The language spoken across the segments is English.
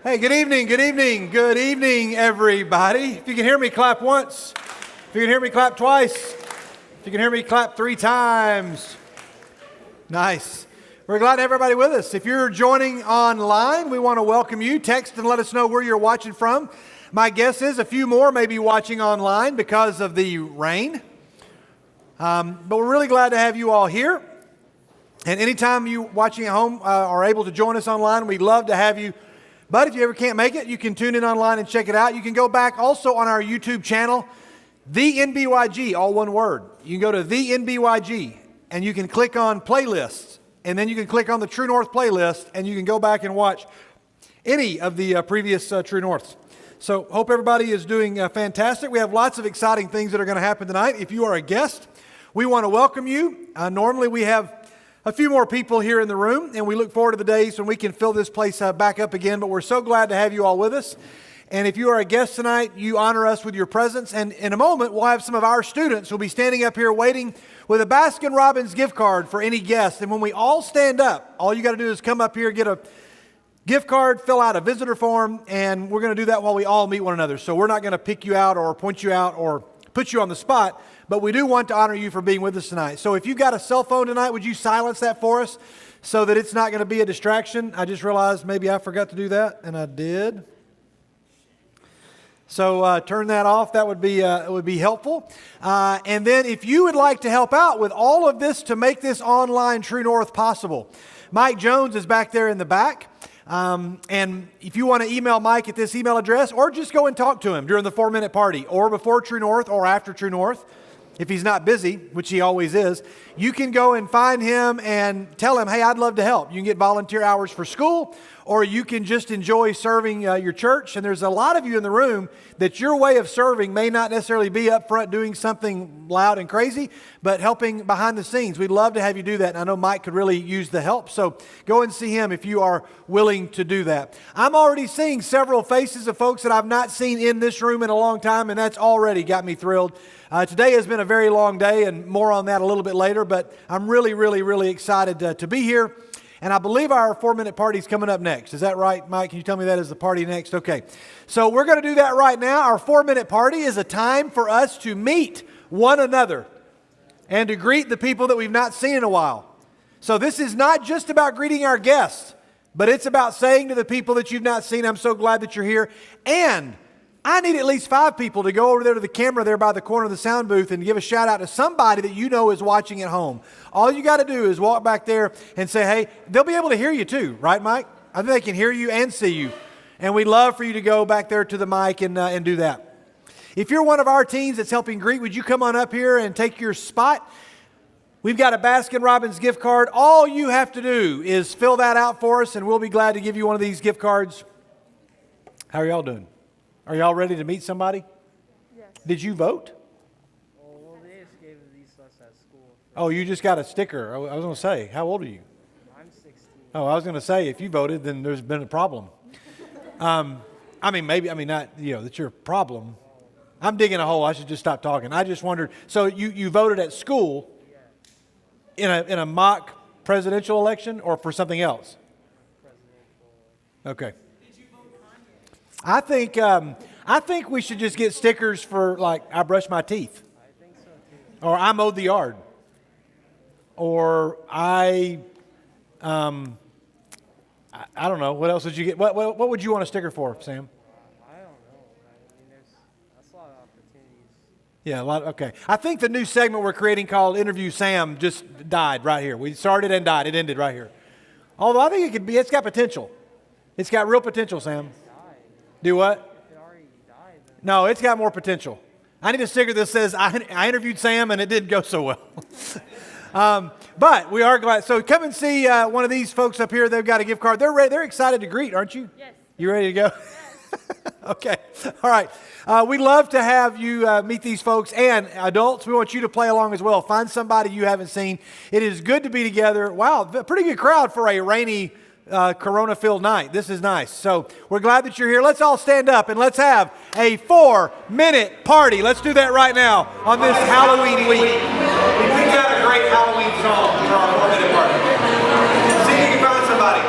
Hey, good evening, everybody. If you can hear me, clap once. If you can hear me, clap twice. If you can hear me, clap 3 times. Nice. We're glad to have everybody with us. If you're joining online, we want to welcome you. Text and let us know where you're watching from. My guess is a few more may be watching online because of the rain. But we're really glad to have you all here. And anytime you watching at home are able to join us online, we'd love to have you. But if you ever can't make it, you can tune in online and check it out. You can go back also on our YouTube channel, The NBYG, all one word. You can go to The NBYG and you can click on playlists. And then you can click on the True North playlist and you can go back and watch any of the previous True Norths. So hope everybody is doing fantastic. We have lots of exciting things that are going to happen tonight. If you are a guest, we want to welcome you. Normally we have a few more people here in the room, and we look forward to the days when we can fill this place back up again, but we're so glad to have you all with us. And if you are a guest tonight, you honor us with your presence, and in a moment, we'll have some of our students who will be standing up here waiting with a Baskin-Robbins gift card for any guest. And when we all stand up, all you got to do is come up here, get a gift card, fill out a visitor form, and we're going to do that while we all meet one another. So we're not going to pick you out or point you out or put you on the spot, but we do want to honor you for being with us tonight. So if you've got a cell phone tonight, would you silence that for us so that it's not going to be a distraction? I just realized maybe I forgot to do that, and I did. So turn that off. That would be helpful. And then if you would like to help out with all of this to make this online True North possible, Mike Jones is back there in the back. And if you want to email Mike at this email address, or just go and talk to him during the 4-minute party, or before True North, or after True North, if he's not busy, which he always is, you can go and find him and tell him, hey, I'd love to help. You can get volunteer hours for school, or you can just enjoy serving your church. And there's a lot of you in the room that your way of serving may not necessarily be up front doing something loud and crazy, but helping behind the scenes. We'd love to have you do that. And I know Mike could really use the help. So go and see him if you are willing to do that. I'm already seeing several faces of folks that I've not seen in this room in a long time, and that's already got me thrilled. Today has been a very long day, and more on that a little bit later, but I'm really excited to be here. And I believe our 4-minute party is coming up next. Is that right, Mike? Can you tell me that is the party next? Okay. So we're going to do that right now. Our 4-minute party is a time for us to meet one another and to greet the people that we've not seen in a while. So this is not just about greeting our guests, but it's about saying to the people that you've not seen, I'm so glad that you're here. And I need at least 5 people to go over there to the camera there by the corner of the sound booth and give a shout out to somebody that you know is watching at home. All you got to do is walk back there and say, hey, they'll be able to hear you too, right, Mike? I think they can hear you and see you. And we'd love for you to go back there to the mic and do that. If you're one of our teens that's helping greet, would you come on up here and take your spot? We've got a Baskin-Robbins gift card. All you have to do is fill that out for us, and we'll be glad to give you one of these gift cards. How are y'all doing? Are y'all ready to meet somebody? Yes. Did you vote? Well, they just gave these to us at school. Oh, you just got a sticker. I was going to say, how old are you? I'm 16. Oh, I was going to say, if you voted, then there's been a problem. Not, that's your problem. I'm digging a hole. I should just stop talking. I just wondered, so you voted at school in a mock presidential election or for something else? Okay. I think we should just get stickers for, like, I brush my teeth. I think so too. Or I mowed the yard. Or I don't know. What else would you get? What would you want a sticker for, Sam? I don't know. That's a lot of opportunities. Yeah, a lot. Okay. I think the new segment we're creating called Interview Sam just died right here. We started and died. It ended right here. Although I think it's got potential. It's got real potential, Sam. Do what? It already died. No, it's got more potential. I need a sticker that says, I interviewed Sam and it didn't go so well. But we are glad. So come and see one of these folks up here. They've got a gift card. They're ready. They're excited to greet, aren't you? Yes. You ready to go? Okay. All right. We'd love to have you meet these folks. And adults, we want you to play along as well. Find somebody you haven't seen. It is good to be together. Wow, pretty good crowd for a rainy Corona-filled night. This is nice. So we're glad that you're here. Let's all stand up and let's have a 4-minute party. Let's do that right now on this Halloween week. We picked out a great Halloween song for our 4-minute party. See if you can find somebody.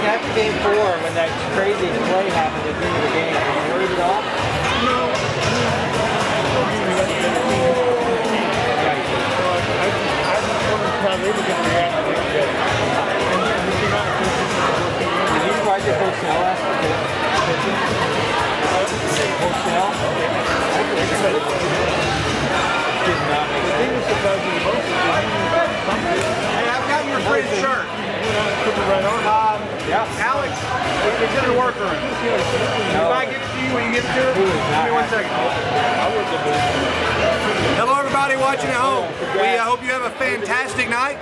after game 4, when that crazy play happened at the end of the game, were you worried at all? I just wondered how they were going to react to it. Did you try to personnel last week? Personnel? Did not make The thing that's surprising the most is that Hey, I've got your friend's shirt. put the right arm. Alex, it's in the workroom. If I give it to you, will you give it to her? Give me 1 second. Hello, everybody watching at home. We hope you have a fantastic night.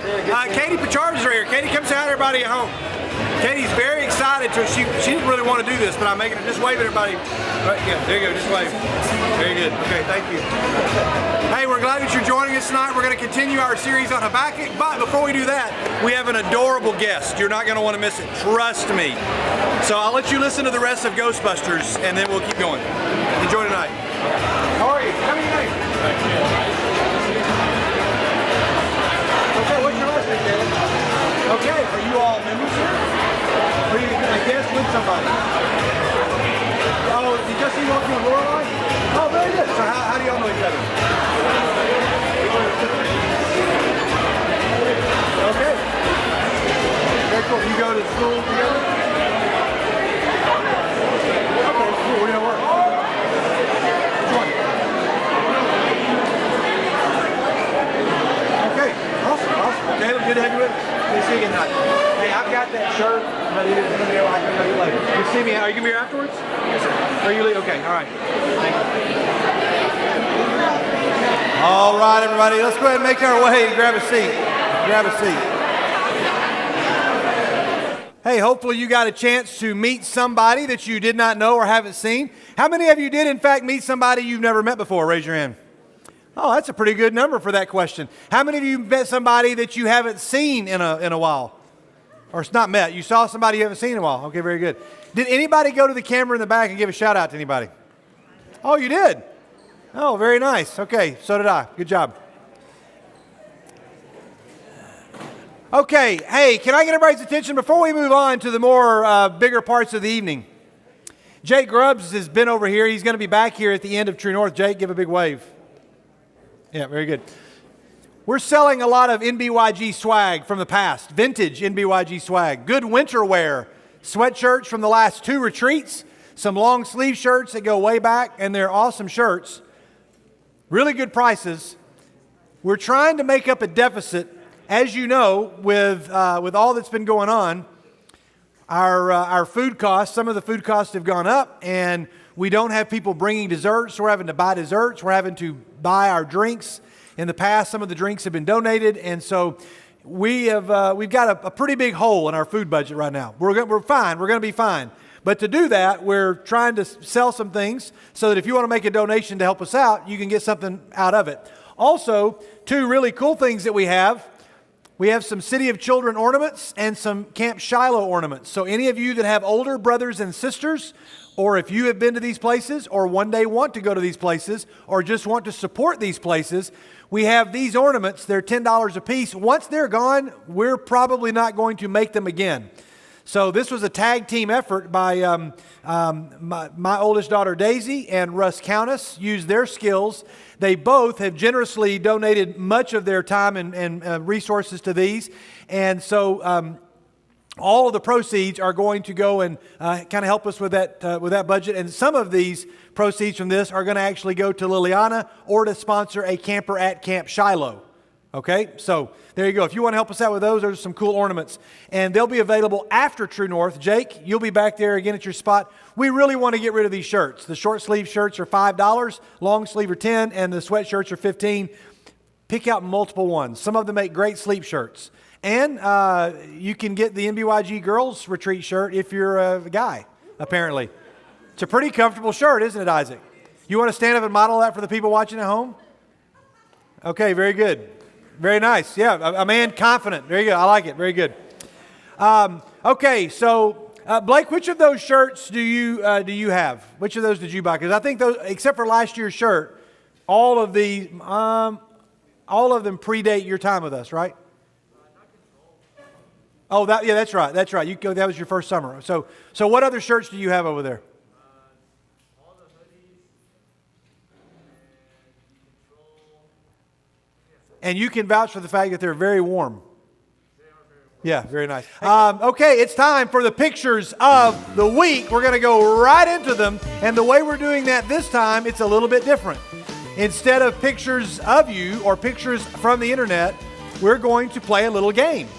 Katie Pichards is right here. Katie, come say hi to everybody at home. Katie's very excited. She didn't really want to do this, but I'm making her just wave at everybody. Right, yeah, there you go. Just wave. Very good. Okay, thank you. Hey, we're glad that you're joining us tonight. We're going to continue our series on Habakkuk, but before we do that, we have an adorable guest. You're not going to want to miss it. Trust me. So I'll let you listen to the rest of Ghostbusters, and then we'll keep going. Enjoy tonight. How are you? Tell me your name. Okay, what's your last name, Caleb? Okay, are you all members here? Or are you a guest with somebody? Oh, you just see walking on Lorelei? Oh, very good. So how do y'all know each other? Okay. Very cool. You go to school together? Okay, cool. We're going to work. Which one? Okay, awesome. Caleb, good to have you with us. Good to see you tonight. Hey, I've got that shirt, but it is going to be I can tell you later. You see me? Are you going to be here afterwards? Yes, sir. Are you leaving? Okay, all right. Thank you. All right, everybody, let's go ahead and make our way and grab a seat. Grab a seat. Hey, hopefully you got a chance to meet somebody that you did not know or haven't seen. How many of you did, in fact, meet somebody you've never met before? Raise your hand. Oh, that's a pretty good number for that question. How many of you met somebody that you haven't seen in a while? Or it's not met. You saw somebody you haven't seen in a while. Okay, very good. Did anybody go to the camera in the back and give a shout out to anybody? Oh, you did? Oh, very nice. Okay, so did I. Good job. Okay, hey, can I get everybody's attention before we move on to the more bigger parts of the evening? Jake Grubbs has been over here. He's going to be back here at the end of True North. Jake, give a big wave. Yeah, very good. We're selling a lot of NBYG swag from the past, vintage NBYG swag, good winter wear, sweatshirts from the last 2 retreats, some long sleeve shirts that go way back, and they're awesome shirts. Really good prices. We're trying to make up a deficit, as you know, with all that's been going on. Our food costs, some of the food costs have gone up, and we don't have people bringing desserts. So we're having to buy desserts. We're having to buy our drinks. In the past, some of the drinks have been donated, and so we've got a pretty big hole in our food budget right now. We're fine. We're going to be fine. But to do that, we're trying to sell some things so that if you want to make a donation to help us out, you can get something out of it. Also, 2 really cool things that we have. We have some City of Children ornaments and some Camp Shiloh ornaments. So any of you that have older brothers and sisters, or if you have been to these places or one day want to go to these places or just want to support these places, we have these ornaments. They're $10 a piece. Once they're gone, we're probably not going to make them again. So this was a tag team effort by my oldest daughter Daisy and Russ Countess used their skills. They both have generously donated much of their time and resources to these. And so all of the proceeds are going to go and kind of help us with that budget. And some of these proceeds from this are going to actually go to Liliana or to sponsor a camper at Camp Shiloh. Okay, so there you go. If you want to help us out with those are some cool ornaments. And they'll be available after True North. Jake, you'll be back there again at your spot. We really want to get rid of these shirts. The short sleeve shirts are $5, long sleeve are $10, and the sweatshirts are $15. Pick out multiple ones. Some of them make great sleep shirts. And you can get the NBYG Girls Retreat shirt if you're a guy, apparently. It's a pretty comfortable shirt, isn't it, Isaac? You want to stand up and model that for the people watching at home? Okay, very good. Very nice. Yeah, a man confident. There you go. I like it. Very good. Okay, so Blake, which of those shirts do you have? Which of those did you buy? Because I think those, except for last year's shirt, all of them predate your time with us, right? Oh, that's right. That's right. That was your first summer. So what other shirts do you have over there? All the hoodies and control. And you can vouch for the fact that they're very warm. Yeah, very nice. Okay, it's time for the pictures of the week. We're going to go right into them. And the way we're doing that this time, it's a little bit different. Instead of pictures of you or pictures from the internet, we're going to play a little game.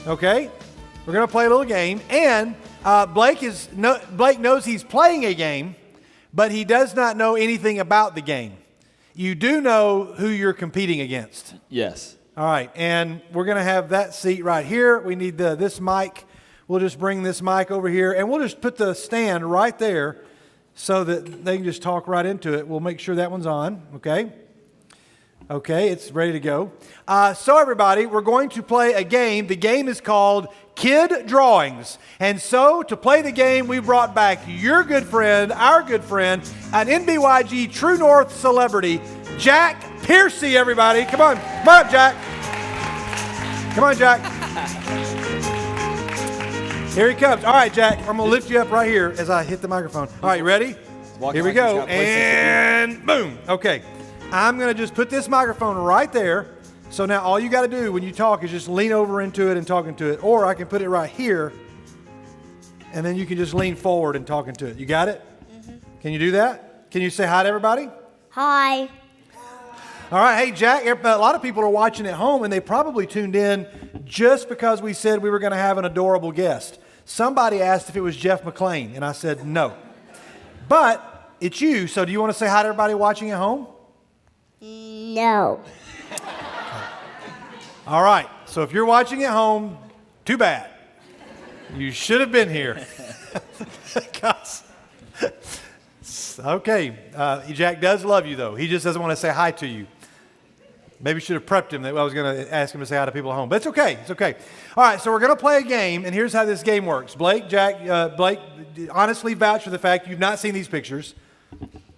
Okay? We're going to play a little game. And Blake knows he's playing a game, but he does not know anything about the game. You do know who you're competing against. Yes. All right, and we're going to have that seat right here. We need this mic. We'll just bring this mic over here, and we'll just put the stand right there so that they can just talk right into it. We'll make sure that one's on, okay? Okay, it's ready to go. So everybody, we're going to play a game. The game is called Kid Drawings. And so to play the game, we brought back your good friend, our good friend, an NBYG True North celebrity, Jack Piercy, everybody. Come on up, Jack. Come on, Jack. Here he comes. All right, Jack, I'm going to lift you up right here as I hit the microphone. All right, you ready? Here we go. And boom. Okay. I'm going to just put this microphone right there. So now all you got to do when you talk is just lean over into it and talk into it. Or I can put it right here, and then you can just lean forward and talk into it. You got it? Mm-hmm. Can you do that? Can you say hi to everybody? Hi. All right. Hey, Jack, a lot of people are watching at home, and they probably tuned in just because we said we were going to have an adorable guest. Somebody asked if it was Jeff McClain, and I said no. But it's you, so do you want to say hi to everybody watching at home? No. All right. So if you're watching at home, too bad. You should have been here. Okay. Jack does love you, though. He just doesn't want to say hi to you. Maybe should have prepped him that I was going to ask him to say hi to people at home. But it's okay. It's okay. All right. So we're going to play a game, and here's how this game works. Blake, honestly vouch for the fact you've not seen these pictures.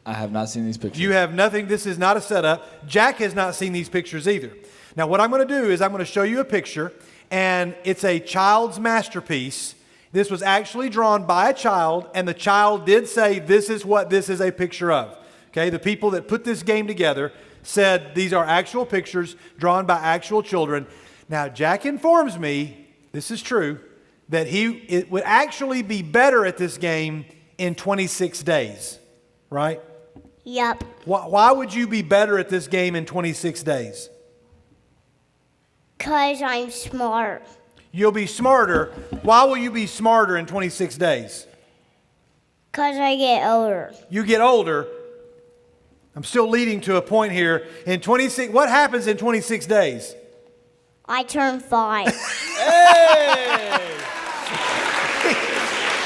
I have not seen these pictures. You have nothing. This is not a setup. Jack has not seen these pictures either. Now, what I'm going to do is I'm going to show you a picture, and it's a child's masterpiece. This was actually drawn by a child, and the child did say this is what this is a picture of. Okay, the people that put this game together said these are actual pictures drawn by actual children. Now, Jack informs me, this is true, that it would actually be better at this game in 26 days, right? Yep. Why would you be better at this game in 26 days? 'Cause I'm smart. You'll be smarter. Why will you be smarter in 26 days? 'Cause I get older. You get older. I'm still leading to a point here. In 26, what happens in 26 days? I turn 5.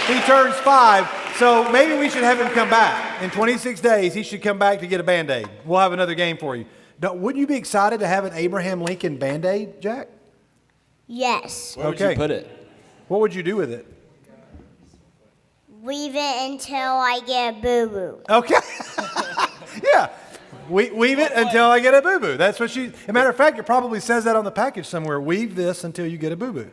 He turns 5. So maybe we should have him come back. In 26 days, he should come back to get a Band-Aid. We'll have another game for you. Wouldn't you be excited to have an Abraham Lincoln Band-Aid, Jack? Yes. Where would you put it? What would you do with it? Leave it until I get a boo-boo. Okay. Yeah. Weave it until I get a boo-boo. That's what as a matter of fact, it probably says that on the package somewhere. Weave this until you get a boo-boo.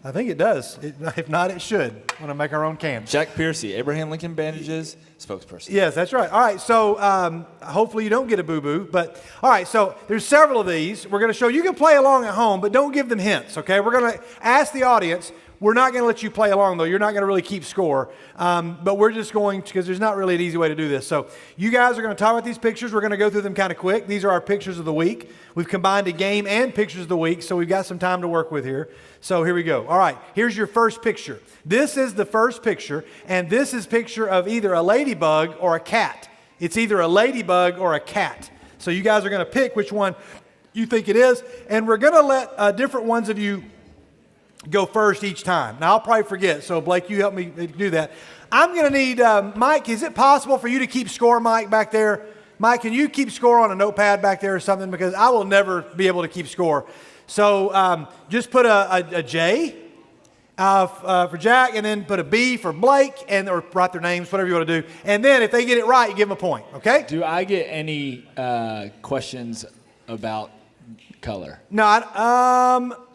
I think it does. If not, it should. We're going to make our own cans. Jack Piercy, Abraham Lincoln Bandages spokesperson. Yes, that's right. All right, so hopefully you don't get a boo-boo. But all right, so there's several of these. We're going to show you can play along at home, but don't give them hints, okay? We're going to ask the audience. We're not going to let you play along, though. You're not going to really keep score. But we're just going to, because there's not really an easy way to do this. So you guys are going to talk about these pictures. We're going to go through them kind of quick. These are our pictures of the week. We've combined a game and pictures of the week, so we've got some time to work with here. So here we go. All right, here's your first picture. This is the first picture, and this is a picture of either a ladybug or a cat. It's either a ladybug or a cat. So you guys are going to pick which one you think it is, and we're going to let different ones of you go first each time. Now, I'll probably forget, so Blake, you help me do that. I'm going to need, Mike, is it possible for you to keep score, Mike, back there? Mike, can you keep score on a notepad back there or something? Because I will never be able to keep score. So just put a J for Jack, and then put a B for Blake, or write their names, whatever you want to do. And then if they get it right, you give them a point, okay? Do I get any questions about color. No,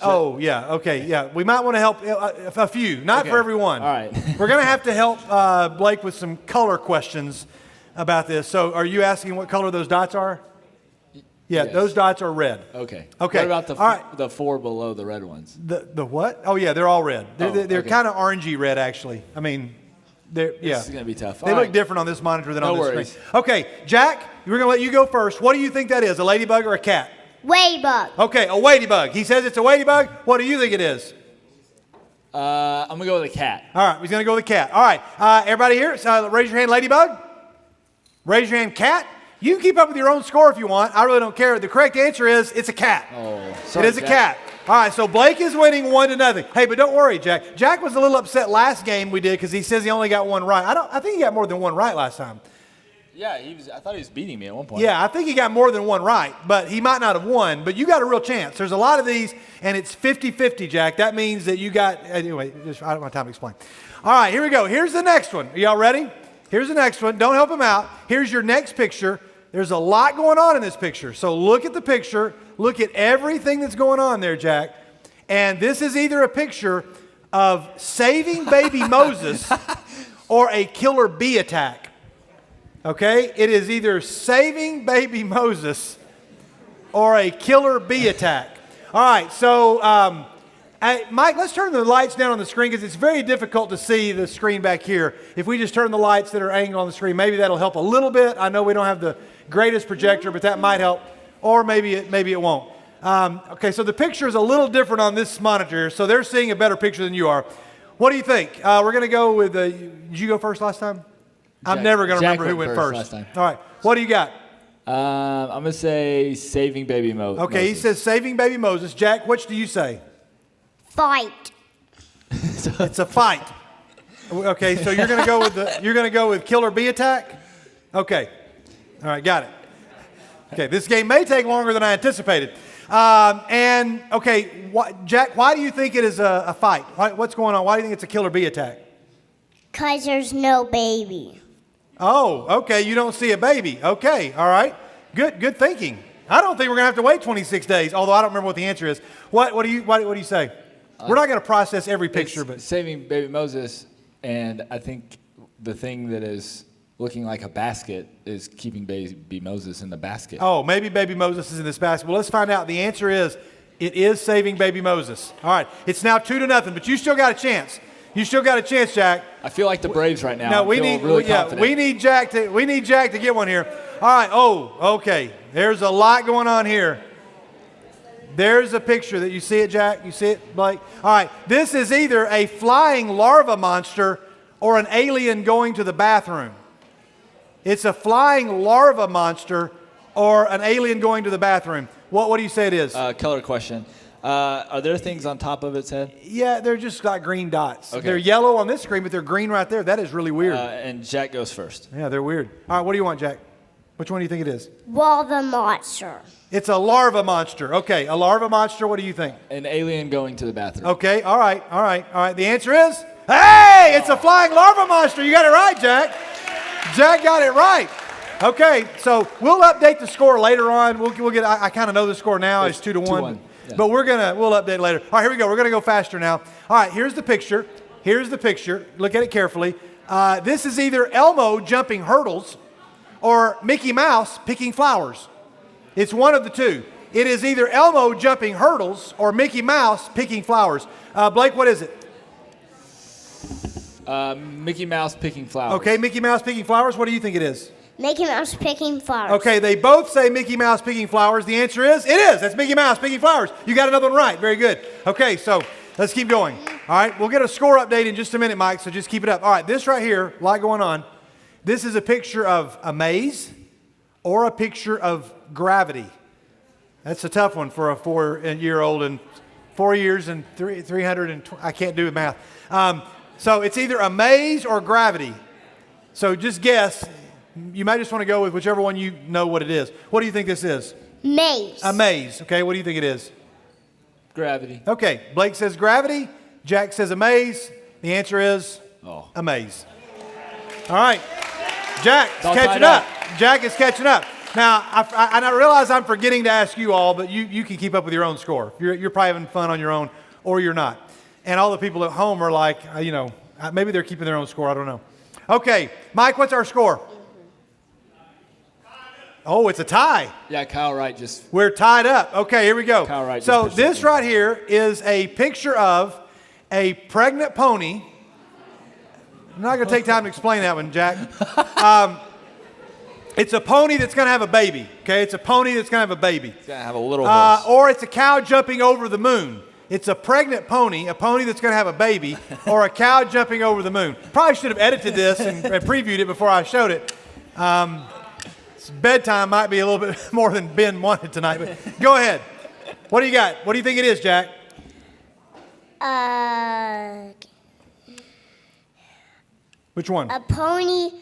oh, yeah, okay, yeah. We might want to help a few, not Okay. for everyone. All right. We're going to have to help Blake with some color questions about this. So are you asking what color those dots are? Yeah, Yes. those dots are red. Okay. Okay. What about All right. the 4 below the red ones? The what? Oh, yeah, they're all red. They're, Oh, they're okay. kind of orangey red, actually. I mean, they're, yeah. This is gonna be tough. They All look right. different on this monitor than No on this worries. screen. Okay, Jack, we're going to let you go first. What do you think that is, a ladybug or a cat? Ladybug. Okay, a ladybug. He says it's a ladybug. What do you think it is? I'm gonna go with a cat. All right, he's going to go with cat. All right, everybody here, raise your hand, ladybug. Raise your hand, cat. You can keep up with your own score if you want. I really don't care. The correct answer is it's a cat. Oh, It sorry, is a Jack. cat. All right, so Blake is winning 1-0. Hey, but don't worry, Jack. Jack was a little upset last game we did because he says he only got one right. I think he got more than one right last time. Yeah, I thought he was beating me at one point. Yeah, I think he got more than one right, but he might not have won. But you got a real chance. There's a lot of these, and it's 50-50, Jack. That means that you got, anyway, I don't have time to explain. All right, here we go. Here's the next one. Are y'all ready? Here's the next one. Don't help him out. Here's your next picture. There's a lot going on in this picture. So look at the picture. Look at everything that's going on there, Jack. And this is either a picture of saving baby Moses or a killer bee attack. Okay? It is either saving baby Moses or a killer bee attack. All right, so Mike, let's turn the lights down on the screen because it's very difficult to see the screen back here. If we just turn the lights that are angled on the screen, maybe that'll help a little bit. I know we don't have the greatest projector, but that might help. Or maybe it won't. Okay, so the picture is a little different on this monitor, so they're seeing a better picture than you are. What do you think? We're going to go with, did you go first last time? I'm never going to Jack remember who went first. last time. All right, what do you got? I'm gonna say saving baby Moses. Okay, he says saving baby Moses. Jack, which do you say? Fight. It's a fight. Okay, so you're going to go with killer bee attack? Okay. All right, got it. Okay, this game may take longer than I anticipated. Jack, why do you think it is a fight? What's going on? Why do you think it's a killer bee attack? 'Cause there's no baby. Oh, okay, you don't see a baby. Okay, all right. Good thinking. I don't think we're going to have to wait 26 days, although I don't remember what the answer is. What do you say? We're not going to process every picture, It's but saving baby Moses, and I think the thing that is looking like a basket is keeping baby Moses in the basket. oh, maybe baby Moses is in this basket. Well, let's find out. The answer is it is saving baby Moses. All right, it's now 2-0, but you still got a chance. You still got a chance, Jack. I feel like the Braves right now. No, I'm feeling really confident. we need Jack to get one here. All right. Oh, okay. There's a lot going on here. There's a picture that you see it, Jack. You see it, Blake. All right. This is either a flying larva monster or an alien going to the bathroom. It's a flying larva monster or an alien going to the bathroom. What do you say it is? Color question. Are there things on top of its head? Yeah, they're just like green dots. Okay. They're yellow on this screen, but they're green right there. That is really weird. And Jack goes first. Yeah, they're weird. All right, what do you want, Jack? Which one do you think it is? Lava monster. It's a larva monster. Okay, a larva monster. What do you think? An alien going to the bathroom. Okay, all right. The answer is, hey, it's a flying larva monster. You got it right, Jack. Jack got it right. Okay, so we'll update the score later on. We'll get. I kind of know the score now. It's 2-1. 2-1. Yeah. But we'll update later. All right, here we go. We're gonna go faster now. All right, here's the picture. Look at it carefully. This is either Elmo jumping hurdles or Mickey Mouse picking flowers. It's one of the two. It is either Elmo jumping hurdles or Mickey Mouse picking flowers. Blake, what is it? Mickey Mouse picking flowers. Okay, Mickey Mouse picking flowers. What do you think it is? Mickey Mouse picking flowers. Okay, they both say Mickey Mouse picking flowers. The answer is, it is. That's Mickey Mouse picking flowers. You got another one right. Very good. Okay, so let's keep going. All right, we'll get a score update in just a minute, Mike, so just keep it up. All right, this right here, a lot going on. This is a picture of a maze or a picture of gravity. That's a tough one for a 4-year-old and 4 years and 320. I can't do math. So it's either a maze or gravity. So just guess. You might just want to go with whichever one you know what it is. What do you think this is? Maze. A maze. Okay, what do you think it is? Gravity. Okay, Blake says gravity. Jack says a maze. The answer is a maze. All right. Jack is all catching tied up. up. Jack is catching up. Now, I realize I'm forgetting to ask you all, but you can keep up with your own score. You're probably having fun on your own, or you're not. And all the people at home are like, maybe they're keeping their own score. I don't know. Okay, Mike, what's our score? Oh, it's a tie. Yeah, Kyle Wright just. We're tied up. Okay, here we go. Kyle Wright just So pushed this something. right here is a picture of a pregnant pony. I'm not going to take time to explain that one, Jack. It's a pony that's going to have a baby. Okay, it's a pony that's going to have a baby. He's gonna have a little horse. Or it's a cow jumping over the moon. It's a pregnant pony, a pony that's going to have a baby, or a cow jumping over the moon. Probably should have edited this and previewed it before I showed it. Bedtime might be a little bit more than Ben wanted tonight, but go ahead. What do you got? What do you think it is, Jack? Which one? A pony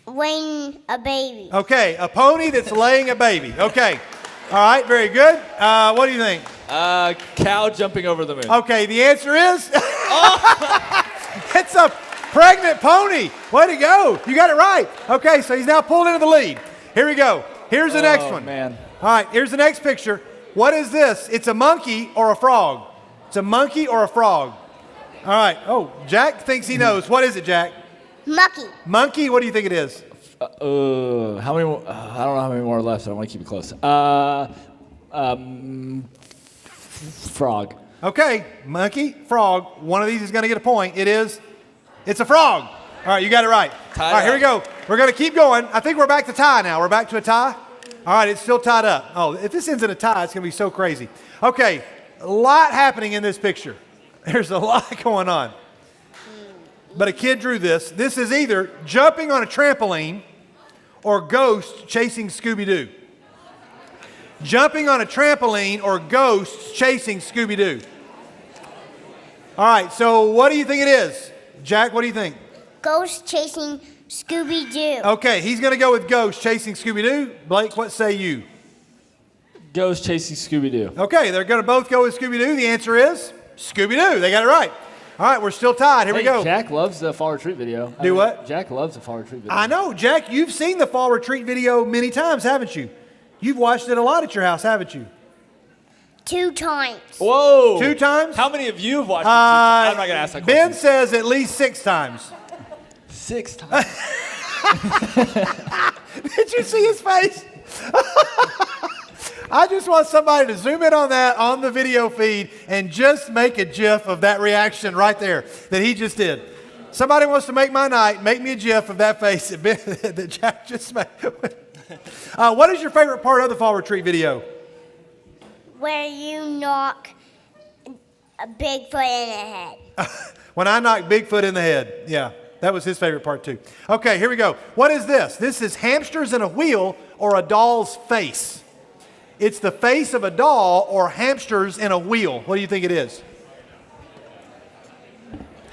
weighing a baby. Okay, a pony that's laying a baby. Okay. All right, very good. What do you think? Cow jumping over the moon. Okay, the answer is it's a pregnant pony. Way to go. You got it right. Okay, so he's now pulled into the lead. Here we go. Here's the next one. Man. All right, here's the next picture. What is this? It's a monkey or a frog. It's a monkey or a frog. All right. Oh, Jack thinks he knows. What is it, Jack? Monkey. Monkey? What do you think it is? How many more? I don't know how many more are left, so I want to keep it close. Frog. Okay, monkey, frog. One of these is going to get a point. It's a frog. All right, you got it right. All right, here we go. We're going to keep going. I think we're back to tie now. We're back to a tie. All right, it's still tied up. Oh, if this ends in a tie, it's going to be so crazy. Okay, a lot happening in this picture. There's a lot going on. But a kid drew this. This is either jumping on a trampoline or ghosts chasing Scooby-Doo. Jumping on a trampoline or ghosts chasing Scooby-Doo. All right, so what do you think it is? Jack, what do you think? Ghost chasing Scooby-Doo. Okay, he's going to go with ghosts chasing Scooby-Doo. Blake, what say you? Ghost chasing Scooby-Doo. Okay, they're going to both go with Scooby-Doo. The answer is Scooby-Doo. They got it right. All right, we're still tied. Here we go. Jack loves the fall retreat video. Do what? Jack loves the fall retreat video. I know, Jack, you've seen the fall retreat video many times, haven't you? You've watched it a lot at your house, haven't you? 2 times. Whoa. 2 times? How many of you have watched it? I'm not going to ask that question. Ben says at least 6 times. 6 times. Did you see his face? I just want somebody to zoom in on that on the video feed and just make a GIF of that reaction right there that he just did. Somebody wants to make my night, make me a GIF of that face that Jack just made. What is your favorite part of the fall retreat video? Where you knock a Bigfoot in the head. When I knocked Bigfoot in the head. Yeah, that was his favorite part too. Okay, here we go. What is this? This is hamsters in a wheel or a doll's face. It's the face of a doll or hamsters in a wheel. What do you think it is?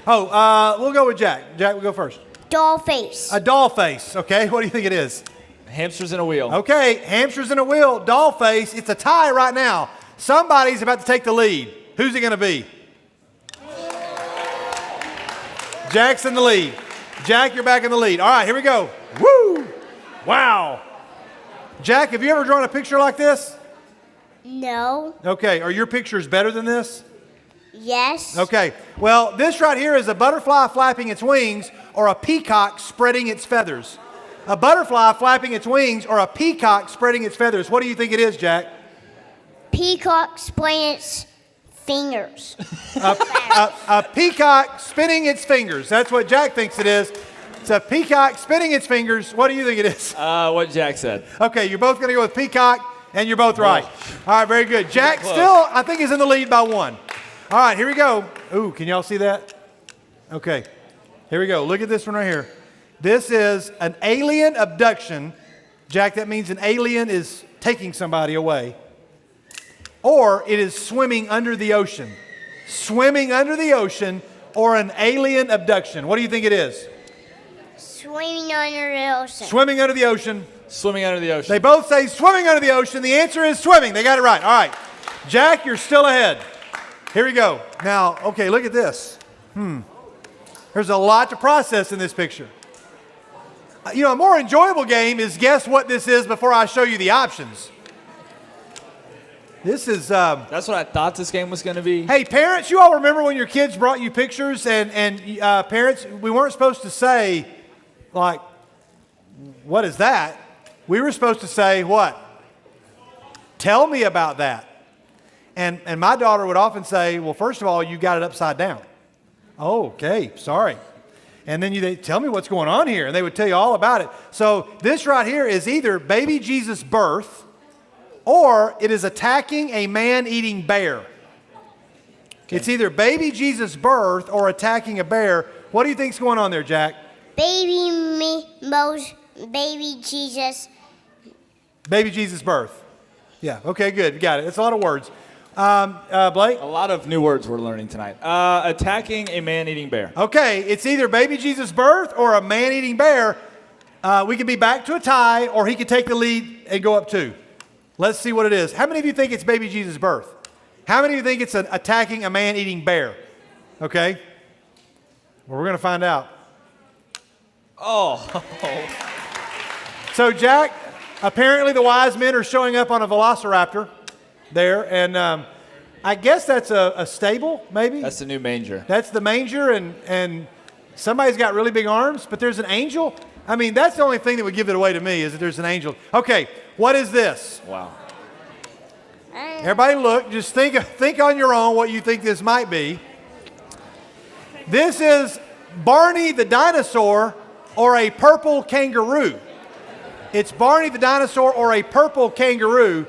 Oh, we'll go with Jack. Jack, we'll go first. Doll face. A doll face. Okay, what do you think it is? Hamsters in a wheel. Okay, hamsters in a wheel, doll face. It's a tie right now. Somebody's about to take the lead. Who's it going to be? Jack's in the lead. Jack, you're back in the lead. All right, here we go. Woo! Wow. Jack, have you ever drawn a picture like this? No. Okay, are your pictures better than this? Yes. Okay, well, this right here is a butterfly flapping its wings or a peacock spreading its feathers. A butterfly flapping its wings or a peacock spreading its feathers. What do you think it is, Jack? Peacock splaying its fingers. A peacock spinning its fingers. That's what Jack thinks it is. It's a peacock spinning its fingers. What do you think it is? What Jack said. Okay, you're both going to go with peacock, and you're both right. All right, very good. Jack Close. still, I think, is in the lead by 1. All right, here we go. Ooh, can y'all see that? Okay, here we go. Look at this one right here. This is an alien abduction. Jack, that means an alien is taking somebody away. Or it is swimming under the ocean. Swimming under the ocean or an alien abduction. What do you think it is? Swimming under the ocean. Swimming under the ocean. Swimming under the ocean. They both say swimming under the ocean. The answer is swimming. They got it right. All right. Jack, you're still ahead. Here we go. Now, okay, look at this. There's a lot to process in this picture. You know, a more enjoyable game is guess what this is before I show you the options. This is, That's what I thought this game was going to be. hey, parents, you all remember when your kids brought you pictures and parents, we weren't supposed to say, like, what is that? We were supposed to say, what? Tell me about that. And my daughter would often say, well, first of all, you got it upside down. Oh, okay, sorry. And then they tell me what's going on here, and they would tell you all about it. So this right here is either baby Jesus' birth, or it is attacking a man-eating bear. Okay. It's either baby Jesus' birth or attacking a bear. What do you think's going on there, Jack? Baby Jesus. Baby Jesus' birth. Yeah, okay, good. You got it. It's a lot of words. Blake? A lot of new words we're learning tonight. Attacking a man-eating bear. Okay, it's either baby Jesus' birth or a man-eating bear. We could be back to a tie, or he could take the lead and go up 2. Let's see what it is. How many of you think it's baby Jesus' birth? How many of you think it's attacking a man-eating bear? Okay. Well, we're going to find out. Oh. So, Jack, apparently the wise men are showing up on a velociraptor there, and I guess that's a stable, maybe? That's the new manger. That's the manger, and somebody's got really big arms, but there's an angel? I mean, that's the only thing that would give it away to me, is that there's an angel. Okay, what is this? Wow. Everybody look, just think on your own what you think this might be. This is Barney the dinosaur or a purple kangaroo. It's Barney the dinosaur or a purple kangaroo.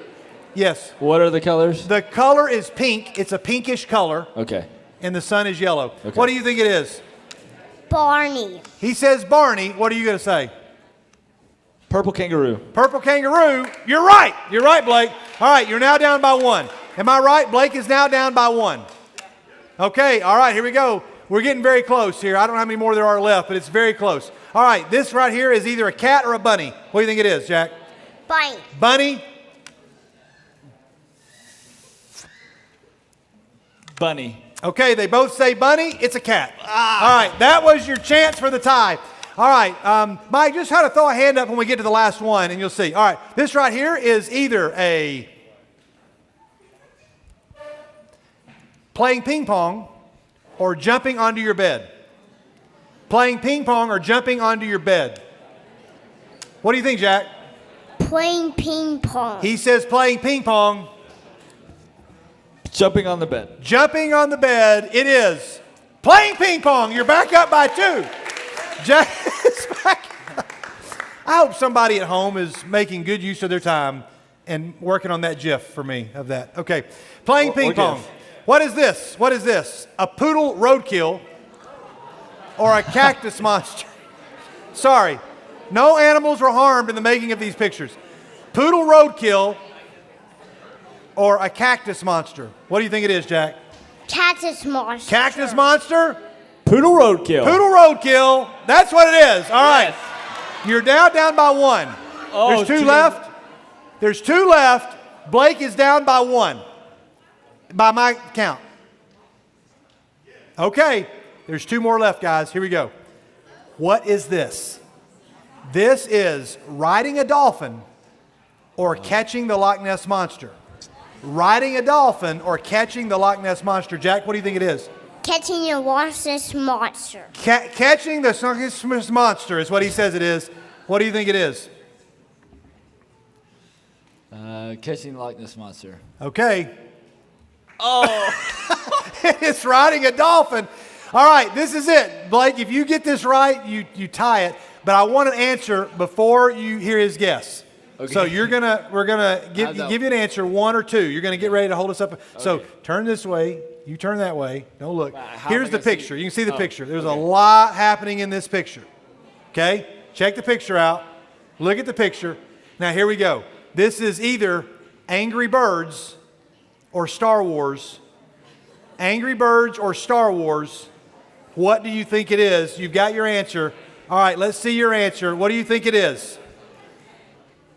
Yes. What are the colors? The color is pink. It's a pinkish color. Okay. And the sun is yellow. Okay. What do you think it is? Barney. He says Barney. What are you going to say? Purple kangaroo. Purple kangaroo. You're right. You're right, Blake. All right, you're now down by 1. Am I right? Blake is now down by 1. Okay, all right, here we go. We're getting very close here. I don't know how many more there are left, but it's very close. All right, this right here is either a cat or a bunny. What do you think it is, Jack? Bunny. Bunny? Bunny. Okay, they both say bunny. It's a cat. All right, that was your chance for the tie. All right, Mike, just try to throw a hand up when we get to the last one, and you'll see. All right, this right here is either a playing ping pong or jumping onto your bed. Playing ping pong or jumping onto your bed. What do you think, Jack? Playing ping pong. He says playing ping pong. Jumping on the bed. Jumping on the bed. It is playing ping pong. You're back up by 2. Jack is back. I hope somebody at home is making good use of their time and working on that GIF for me of that. Okay. Playing ping pong. GIF. What is this? What is this? A poodle roadkill or a cactus monster? Sorry. No animals were harmed in the making of these pictures. Poodle roadkill or a cactus monster? What do you think it is, Jack? Cactus monster. Cactus monster? Poodle roadkill. Poodle roadkill. That's what it is. All right. Yes. You're now down by 1. Oh, There's 2 two. left. There's 2 left. Blake is down by 1 by my count. Okay. There's 2 more left, guys. Here we go. What is this? This is riding a dolphin or catching the Loch Ness Monster. Riding a dolphin or catching the Loch Ness Monster. Jack, what do you think it is? Catching a Loch Ness monster. Catching the Loch Ness Monster is what he says it is. What do you think it is? Catching the Loch Ness Monster. Okay. Oh. It's riding a dolphin. All right, this is it. Blake, if you get this right, you tie it. But I want an answer before you hear his guess. Okay. So we're gonna give you an answer, 1 or 2. You're gonna get ready to hold us up. Okay. So turn this way. You turn that way. Don't look. Here's the picture. You can see the picture. There's a lot happening in this picture. Okay? Check the picture out. Look at the picture. Now here we go. This is either Angry Birds or Star Wars. Angry Birds or Star Wars. What do you think it is? You've got your answer. All right, let's see your answer. What do you think it is?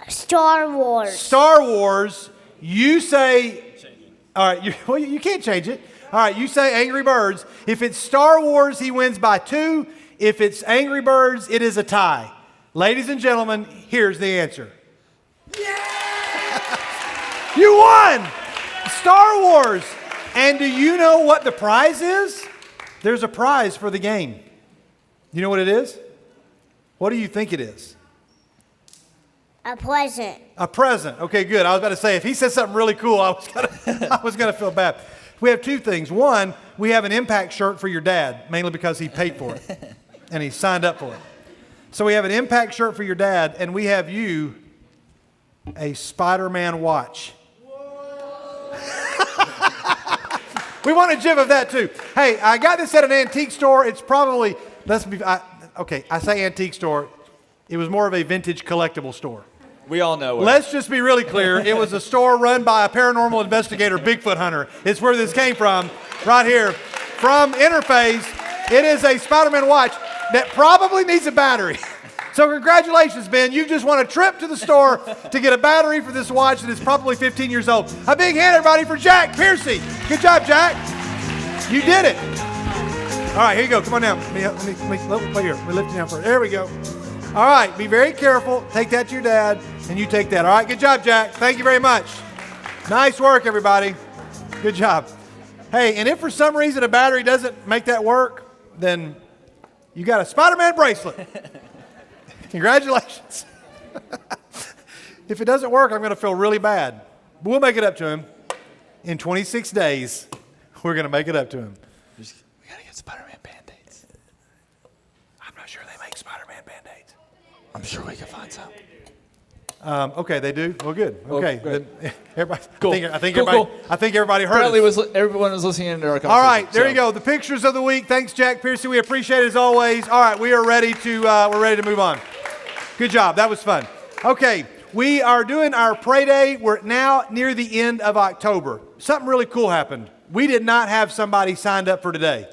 Star Wars. Star Wars. You say, all right, you can't change it. All right, you say Angry Birds. If it's Star Wars, he wins by 2. If it's Angry Birds, it is a tie. Ladies and gentlemen, here's the answer. You won! Star Wars! And do you know what the prize is? There's a prize for the game. You know what it is? What do you think it is? A present. A present. Okay, good. I was about to say, if he said something really cool, I was gonna feel bad. We have two things. One, we have an Impact shirt for your dad, mainly because he paid for it and he signed up for it. So we have an Impact shirt for your dad, and we have you a Spider-Man watch. We want a gif of that too. Hey, I got this at an antique store. It's probably, I say antique store. It was more of a vintage collectible store. We all know it. Let's just be really clear. It was a store run by a paranormal investigator, Bigfoot hunter. It's where this came from, right here. From Interface, it is a Spider-Man watch that probably needs a battery. So congratulations, Ben. You just won a trip to the store to get a battery for this watch that is probably 15 years old. A big hand, everybody, for Jack Piercy. Good job, Jack. You did it. All right, here you go. Come on down. Let me wait here. Let me lift you down first. There we go. All right, be very careful. Take that to your dad, and you take that. All right, good job, Jack. Thank you very much. Nice work, everybody. Good job. Hey, and if for some reason a battery doesn't make that work, then you got a Spider-Man bracelet. Congratulations. If it doesn't work, I'm going to feel really bad. But we'll make it up to him. In 26 days, we're going to make it up to him. We got to get Spider-Man Band-Aids. I'm not sure they make Spider-Man Band-Aids. I'm sure we can find some. Okay, they do? Well, good. Okay. Then, everybody, Cool. I think Cool, everybody, cool. I think everybody heard Apparently, us. everyone was listening to our conversation. All right, there so. you go. The pictures of the week. Thanks, Jack Piercy. We appreciate it as always. All right, we are ready to move on. Good job. That was fun. Okay, we are doing our pray day. We're now near the end of October. Something really cool happened. We did not have somebody signed up for today.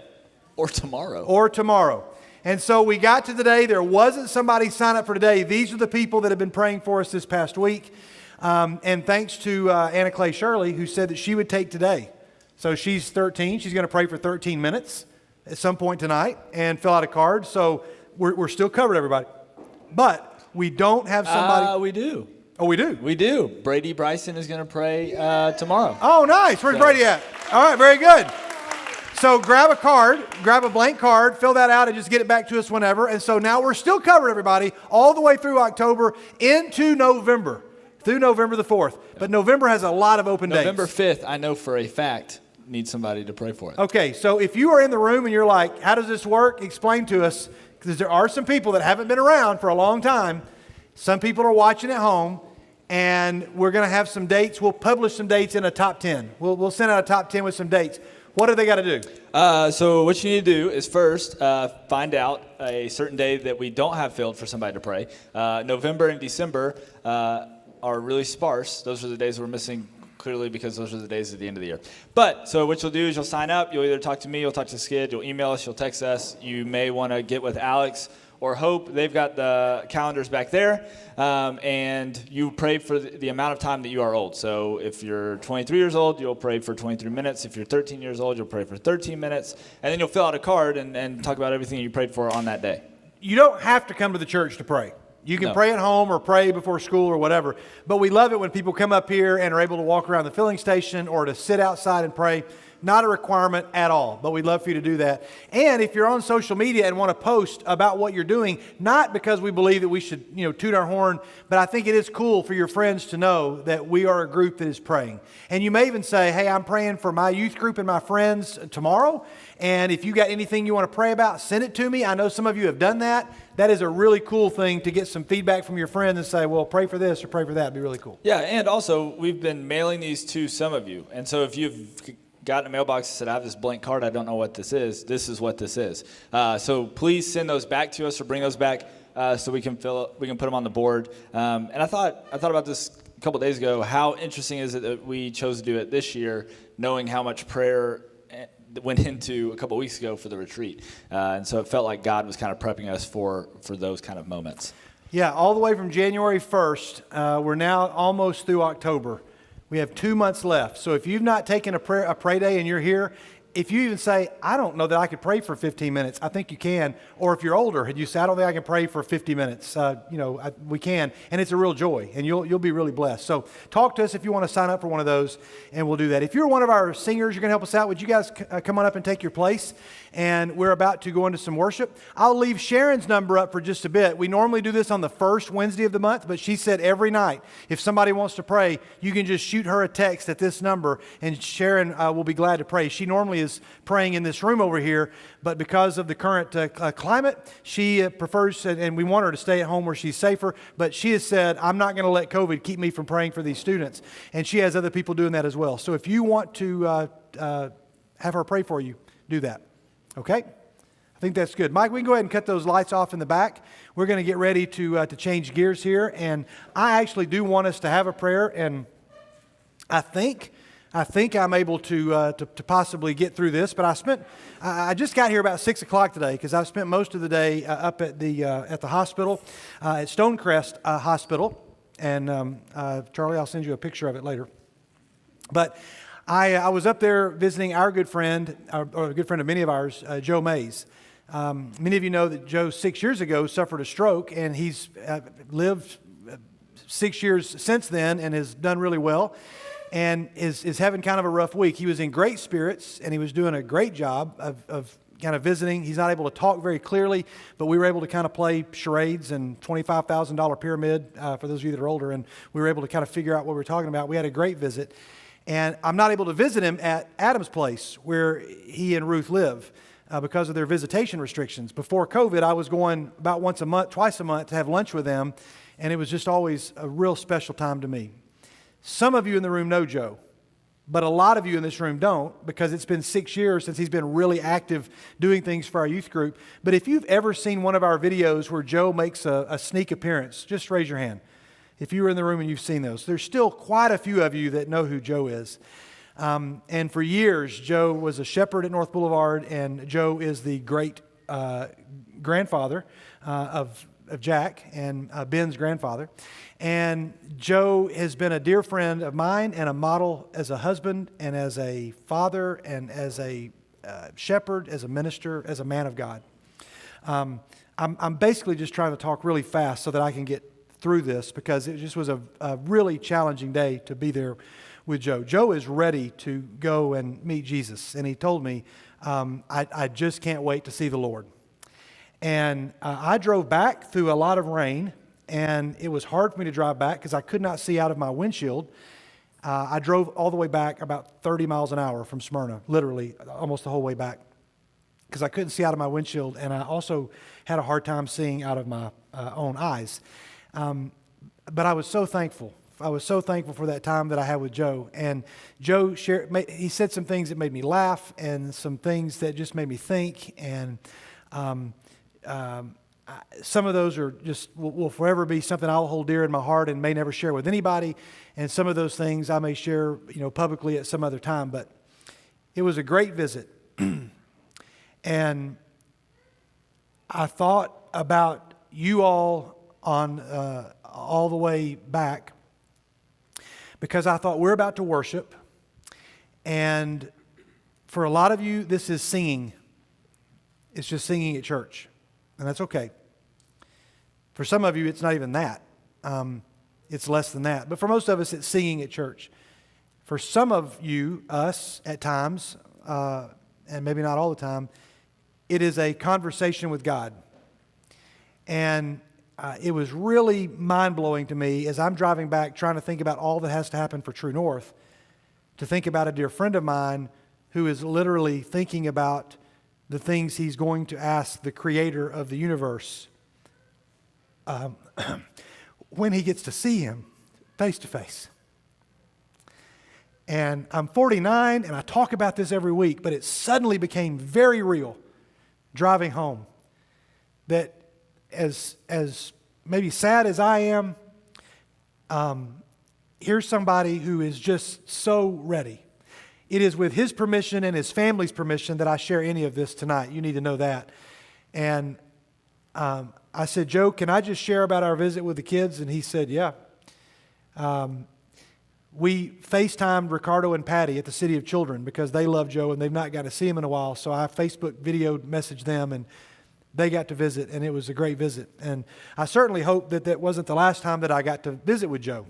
Or tomorrow. Or tomorrow. And so we got to today. There wasn't somebody signed up for today. These are the people that have been praying for us this past week. And thanks to Anna Clay Shirley, who said that she would take today. So she's 13. She's going to pray for 13 minutes at some point tonight and fill out a card. So we're still covered, everybody. But we don't have somebody. We do. Oh, we do? We do. Brady Bryson is going to pray tomorrow. Oh, nice. Where's Brady at? All right, very good. So grab a card, grab a blank card, fill that out, and just get it back to us whenever. And so now we're still covered, everybody, all the way through October into November, through November the 4th. But November has a lot of open days. November 5th, I know for a fact, needs somebody to pray for it. Okay, so if you are in the room and you're like, how does this work? Explain to us, because there are some people that haven't been around for a long time. Some people are watching at home, and we're going to have some dates. We'll publish some dates in a top 10. We'll send out a top 10 with some dates. What do they got to do? So what you need to do is first find out a certain day that we don't have filled for somebody to pray. November and December are really sparse. Those are the days we're missing clearly because those are the days at the end of the year. But so what you'll do is you'll sign up. You'll either talk to me, you'll talk to Skid, you'll email us, you'll text us. You may want to get with Alex or Hope. They've got the calendars back there. And you pray for the amount of time that you are old. So if you're 23 years old, you'll pray for 23 minutes. If you're 13 years old, you'll pray for 13 minutes. And then you'll fill out a card and talk about everything you prayed for on that day. You don't have to come to the church to pray. You can pray at home or pray before school or whatever. But we love it when people come up here and are able to walk around the filling station or to sit outside and pray. Not a requirement at all, but we'd love for you to do that. And if you're on social media and want to post about what you're doing, not because we believe that we should, toot our horn, but I think it is cool for your friends to know that we are a group that is praying. And you may even say, hey, I'm praying for my youth group and my friends tomorrow. And if you got anything you want to pray about, send it to me. I know some of you have done that. That is a really cool thing to get some feedback from your friends and say, well, pray for this or pray for that. It'd be really cool. Yeah, and also we've been mailing these to some of you. And so if you've got in a mailbox that said, I have this blank card, I don't know what this is what this is. So please send those back to us or bring those back so we can put them on the board. And I thought about this a couple days ago. How interesting is it that we chose to do it this year, knowing how much prayer went into a couple weeks ago for the retreat. And so it felt like God was kind of prepping us for those kind of moments. Yeah, all the way from January 1st, we're now almost through October. We have 2 months left. So if you've not taken a pray day and you're here, if you even say, I don't know that I could pray for 15 minutes, I think you can. Or if you're older and you say, I don't think I can pray for 50 minutes, we can. And it's a real joy, and you'll be really blessed. So talk to us if you want to sign up for one of those, and we'll do that. If you're one of our singers, you're going to help us out, would you guys come on up and take your place? And we're about to go into some worship. I'll leave Sharon's number up for just a bit. We normally do this on the first Wednesday of the month, but she said every night, if somebody wants to pray, you can just shoot her a text at this number, and Sharon will be glad to pray. She normally is praying in this room over here, but because of the current climate, she prefers, and we want her to stay at home where she's safer, but she has said, I'm not going to let COVID keep me from praying for these students. And she has other people doing that as well. So if you want to have her pray for you, do that. Okay? I think that's good. Mike, we can go ahead and cut those lights off in the back. We're going to get ready to change gears here, and I actually do want us to have a prayer, and I think I'm able to possibly get through this, but I just got here about 6 o'clock today because I've spent most of the day up at the hospital, at Stonecrest Hospital, and Charlie, I'll send you a picture of it later. But I was up there visiting our good friend, or a good friend of many of ours, Joe Mays. Many of you know that Joe 6 years ago suffered a stroke, and he's lived 6 years since then and has done really well, and is having kind of a rough week. He was in great spirits, and he was doing a great job of kind of visiting. He's not able to talk very clearly, but we were able to kind of play charades and $25,000 pyramid, for those of you that are older, and we were able to kind of figure out what we were talking about. We had a great visit. And I'm not able to visit him at Adam's place where he and Ruth live because of their visitation restrictions. Before COVID, I was going about once a month, twice a month to have lunch with them, and it was just always a real special time to me. Some of you in the room know Joe, but a lot of you in this room don't because it's been 6 years since he's been really active doing things for our youth group. But if you've ever seen one of our videos where Joe makes a sneak appearance, just raise your hand. If you were in the room and you've seen those, there's still quite a few of you that know who Joe is. And for years, Joe was a shepherd at North Boulevard, and Joe is the great grandfather of Jack and Ben's grandfather. And Joe has been a dear friend of mine and a model as a husband and as a father and as a shepherd, as a minister, as a man of God. I'm basically just trying to talk really fast so that I can get through this because it just was a really challenging day to be there with Joe. Joe is ready to go and meet Jesus, and he told me, I just can't wait to see the Lord. And I drove back through a lot of rain, and it was hard for me to drive back because I could not see out of my windshield. I drove all the way back about 30 miles an hour from Smyrna, literally almost the whole way back, because I couldn't see out of my windshield, and I also had a hard time seeing out of my own eyes. But I was so thankful. I was so thankful for that time that I had with Joe. And Joe he said some things that made me laugh and some things that just made me think. And some of those are just will forever be something I'll hold dear in my heart and may never share with anybody. And some of those things I may share, publicly at some other time. But it was a great visit. And I thought about you all on all the way back because I thought we're about to worship, and for a lot of you this is singing. It's just singing at church, and that's okay. For some of you it's not even that. It's less than that, but for most of us it's singing at church. For some of you, us at times, and maybe not all the time, it is a conversation with God. And it was really mind-blowing to me as I'm driving back trying to think about all that has to happen for True North, to think about a dear friend of mine who is literally thinking about the things he's going to ask the creator of the universe when he gets to see him face to face. And I'm 49 and I talk about this every week, but it suddenly became very real driving home that as maybe sad as I am, here's somebody who is just so ready. It is with his permission and his family's permission that I share any of this tonight. You need to know that. And I said, Joe, can I just share about our visit with the kids? And he said, yeah. we FaceTimed Ricardo and Patty at the City of Children because they love Joe and they've not got to see him in a while. So I Facebook video messaged them and they got to visit, and it was a great visit. And I certainly hope that that wasn't the last time that I got to visit with Joe.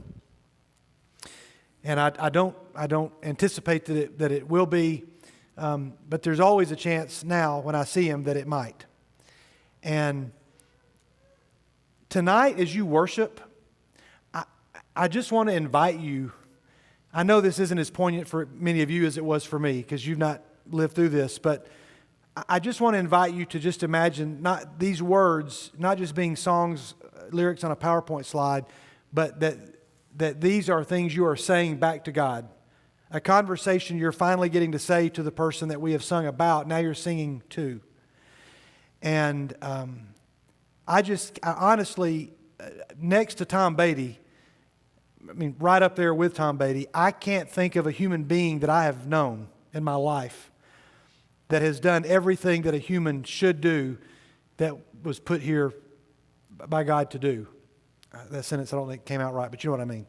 And I don't anticipate that it will be, but there's always a chance now when I see him that it might. And tonight as you worship, I just want to invite you. I know this isn't as poignant for many of you as it was for me because you've not lived through this, but I just want to invite you to just imagine not these words, not just being songs, lyrics on a PowerPoint slide, but that these are things you are saying back to God. A conversation you're finally getting to say to the person that we have sung about, now you're singing to. And I honestly, next to Tom Beatty, I mean, right up there with Tom Beatty, I can't think of a human being that I have known in my life that has done everything that a human should do that was put here by God to do. That sentence I don't think came out right, but you know what I mean.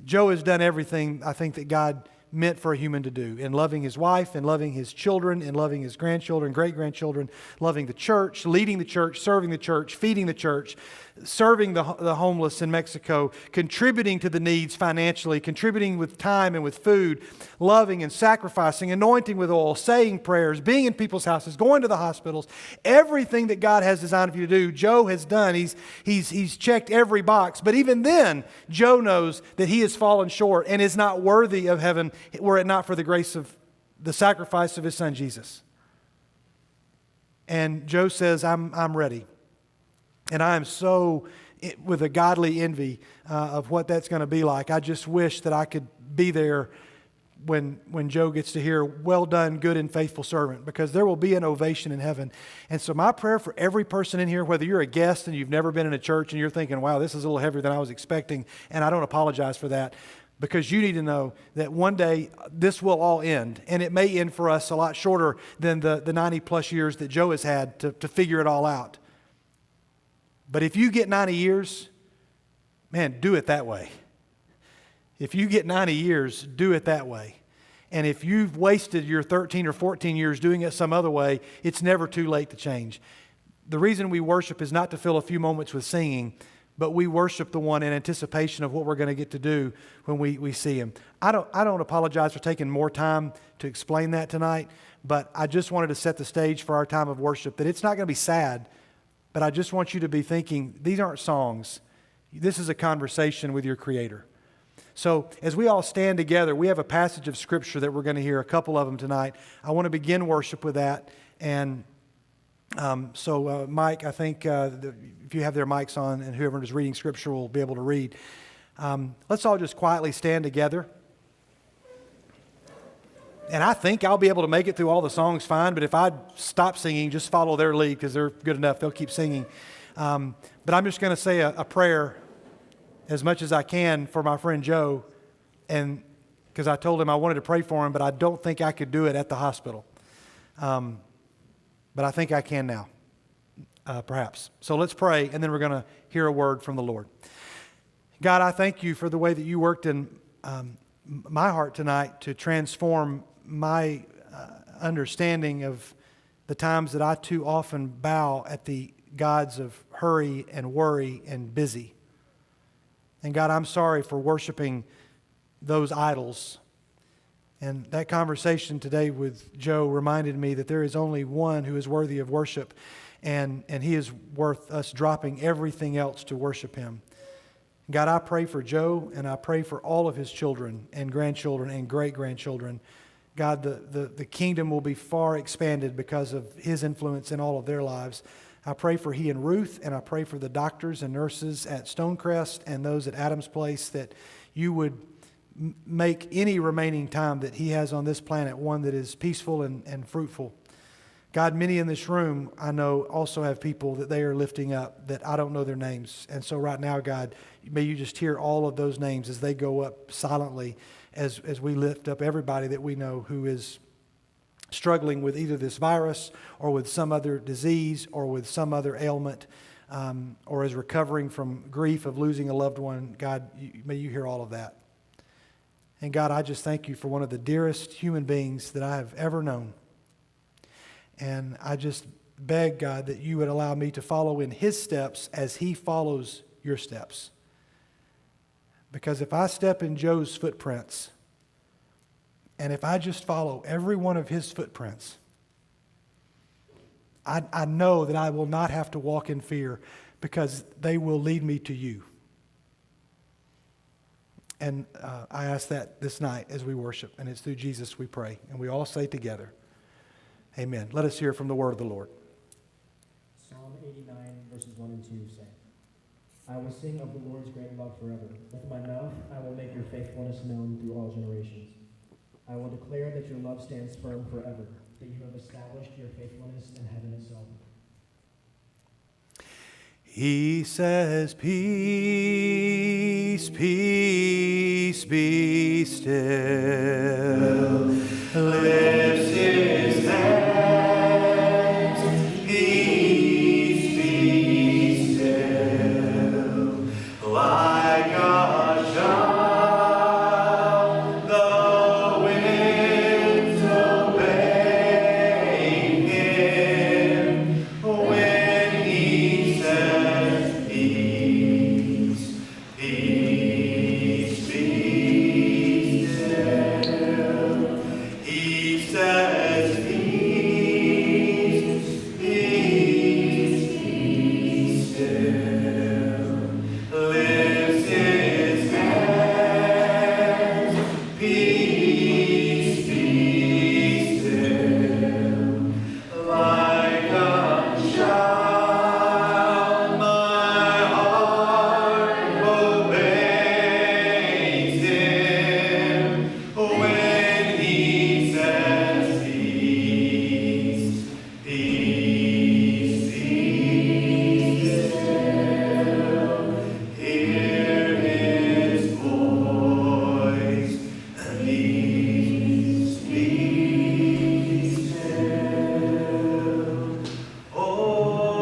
Joe has done everything I think that God meant for a human to do in loving his wife, in loving his children, in loving his grandchildren, great-grandchildren, loving the church, leading the church, serving the church, feeding the church, serving the homeless in Mexico, contributing to the needs financially, contributing with time and with food, loving and sacrificing, anointing with oil, saying prayers, being in people's houses, going to the hospitals. Everything that God has designed for you to do, Joe has done. He's checked every box. But even then, Joe knows that he has fallen short and is not worthy of heaven were it not for the grace of the sacrifice of his son Jesus. And Joe says, I'm ready. And I am so with a godly envy of what that's going to be like. I just wish that I could be there when Joe gets to hear, well done, good and faithful servant, because there will be an ovation in heaven. And so my prayer for every person in here, whether you're a guest and you've never been in a church and you're thinking, wow, this is a little heavier than I was expecting, and I don't apologize for that, because you need to know that one day this will all end. And it may end for us a lot shorter than the 90 plus years that Joe has had to figure it all out. But if you get 90 years, man, do it that way. If you get 90 years, do it that way. And if you've wasted your 13 or 14 years doing it some other way, it's never too late to change. The reason we worship is not to fill a few moments with singing, but we worship the one in anticipation of what we're going to get to do when we see him. I don't apologize for taking more time to explain that tonight, but I just wanted to set the stage for our time of worship, that it's not going to be sad, but I just want you to be thinking, these aren't songs. This is a conversation with your Creator. So as we all stand together, we have a passage of Scripture that we're going to hear, a couple of them tonight. I want to begin worship with that. And so Mike, I think if you have their mics on and whoever is reading Scripture will be able to read. Let's all just quietly stand together. And I think I'll be able to make it through all the songs fine, but if I stop singing, just follow their lead because they're good enough. They'll keep singing. But I'm just going to say a prayer as much as I can for my friend Joe, and because I told him I wanted to pray for him, but I don't think I could do it at the hospital. But I think I can now, perhaps. So let's pray, and then we're going to hear a word from the Lord. God, I thank you for the way that you worked in my heart tonight to transform my understanding of the times that I too often bow at the gods of hurry and worry and busy. And God, I'm sorry for worshiping those idols. And that conversation today with Joe reminded me that there is only one who is worthy of worship, and he is worth us dropping everything else to worship him. God, I pray for Joe, and I pray for all of his children and grandchildren and great-grandchildren. God, the kingdom will be far expanded because of his influence in all of their lives. I pray for he and Ruth, and I pray for the doctors and nurses at Stonecrest and those at Adams Place, that you would make any remaining time that he has on this planet one that is peaceful and fruitful. God, many in this room, I know, also have people that they are lifting up that I don't know their names. And so right now, God, may you just hear all of those names as they go up silently as we lift up everybody that we know who is struggling with either this virus or with some other disease or with some other ailment, or is recovering from grief of losing a loved one. God, may you hear all of that. And God, I just thank you for one of the dearest human beings that I have ever known. And I just beg, God, that you would allow me to follow in his steps as he follows your steps. Because if I step in Joe's footprints, and if I just follow every one of his footprints, I know that I will not have to walk in fear because they will lead me to you. And I ask that this night as we worship, and it's through Jesus we pray. And we all say together, amen. Let us hear from the word of the Lord. Psalm 89, verses 1 and 2 say, I will sing of the Lord's great love forever. With my mouth I will make your faithfulness known through all generations. I will declare that your love stands firm forever, that you have established your faithfulness in heaven itself. He says, peace, peace, be still. Lifts his hands, peace, be still. Like a child, the winds obey him when he says, peace, peace, be still. He says, peace, peace, be still. Lifts his hands, peace, be still. Like a child, my heart obeys him when he says, peace, peace, be still. Hear his voice, peace, be still. Holy,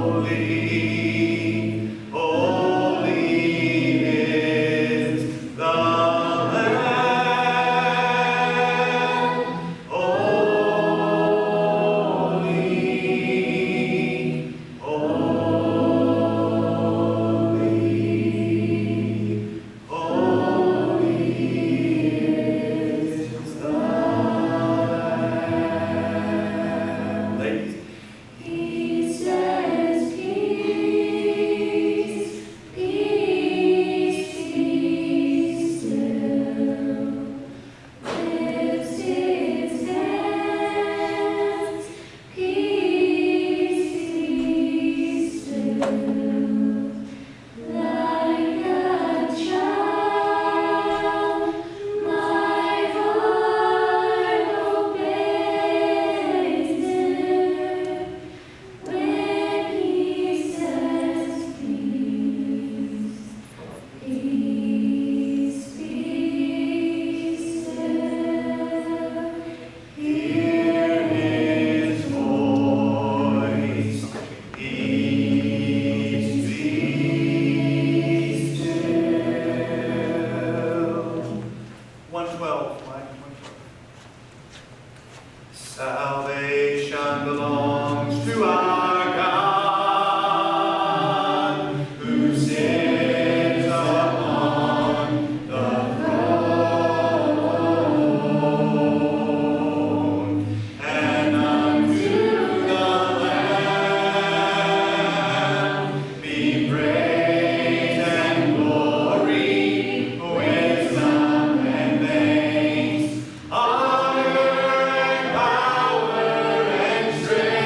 holy, holy is the Lamb. Holy, holy, is the Lamb. Ladies. He says, peace, peace, be still. Lifts his hands, peace, be still. Like a child, my heart obeys him when he says, peace, peace, be still. Hear his voice, peace, be still. 112, Mike, 112. Salvation belongs to our God, who sits upon the throne, and unto the Lamb be praise and glory, wisdom and thanks, honor and power and strength.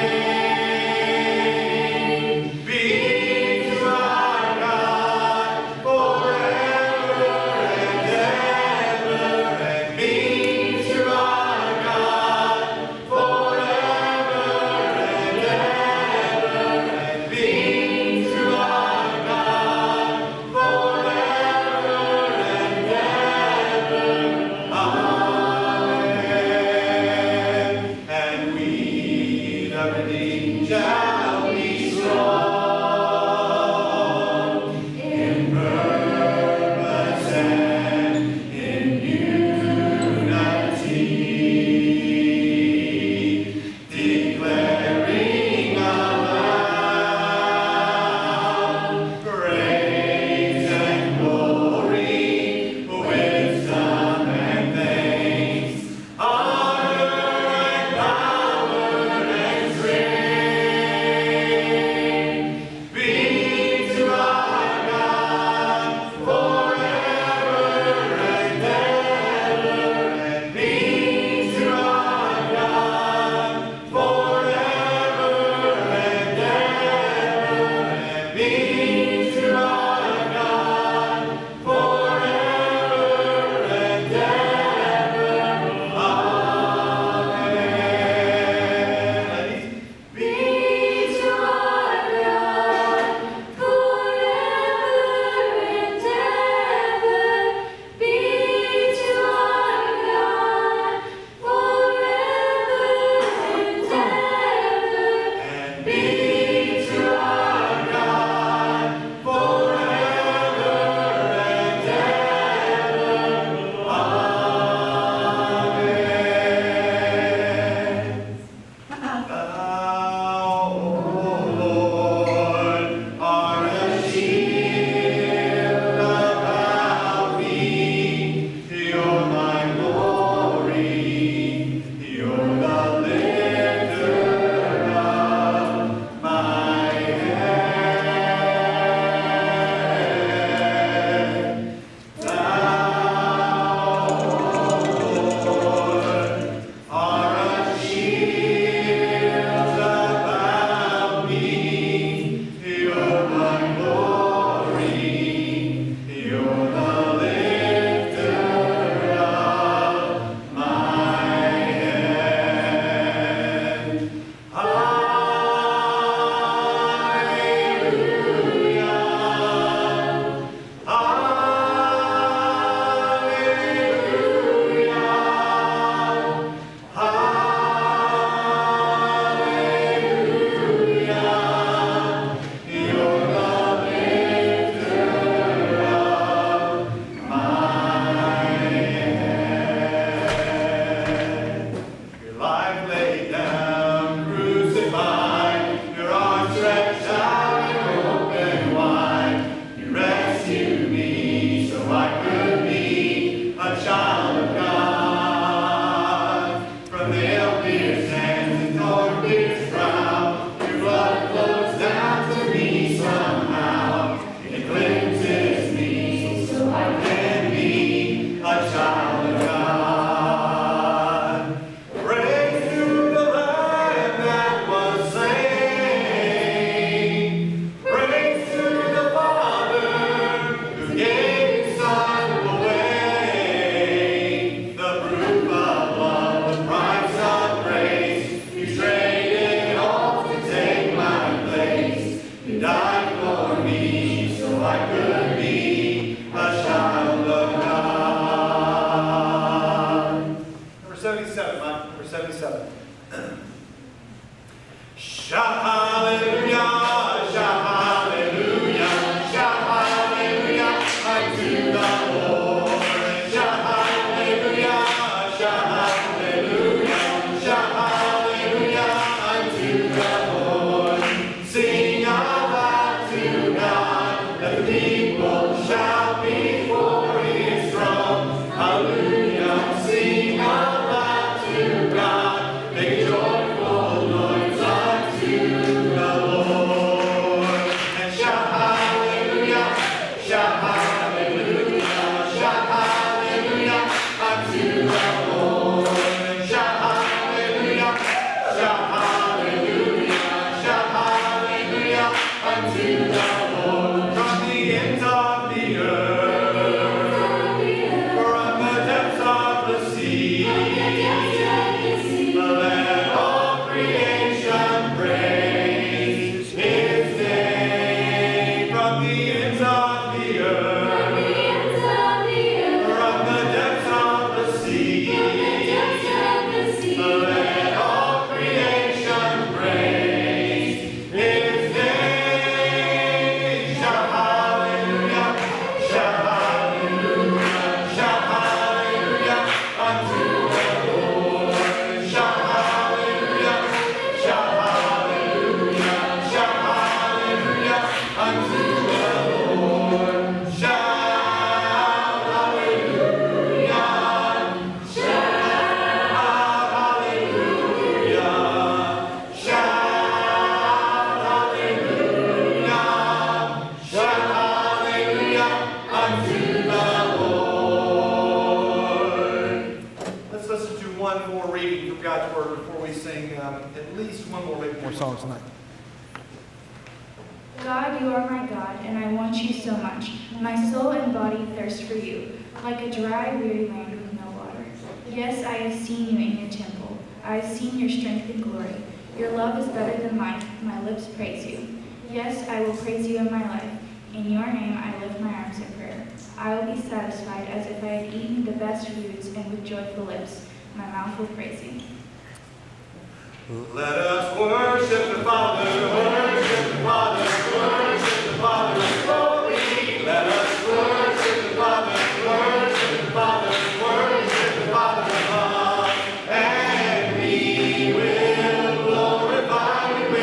Number 77, Mike. Number 77. Shout hallelujah, shout hallelujah, shout hallelujah unto the Lord. Shout hallelujah, shout hallelujah, shout hallelujah unto the Lord. Sing aloud to God, let the people shout before His throne. Hallelujah, sing aloud to God, make a joyful noise unto the Lord. And shout hallelujah, shout hallelujah, shout hallelujah unto the Lord. And shout hallelujah, shout hallelujah, shout hallelujah unto the Lord. From the ends of the earth, from the depths of the sea, let all creation praise His name. From the ends of the earth, from the depths of the sea, let all creation praise His name. Shout hallelujah, shout hallelujah, shout hallelujah unto the Lord. Shout hallelujah, shout hallelujah, shout hallelujah unto the Lord. Shout hallelujah, shout hallelujah, shout hallelujah, shout hallelujah unto the Lord. Let's listen to one more reading from God's Word before we sing at least one more song tonight. God, you are my God, and I want you so much. My soul and body thirst for you, like a dry, weary land with no water. Yes, I have seen you in your temple. I have seen your strength and glory. Your love is better than life. My lips praise you. Yes, I will praise you in my life. In your name I lift my arms in prayer. I will be satisfied as if I had eaten the best foods, and with joyful lips my mouth will praise you. Let us worship the Father, worship the Father, worship the Father in glory. Let us worship the Father, worship the Father, worship the Father above. And we will glorify the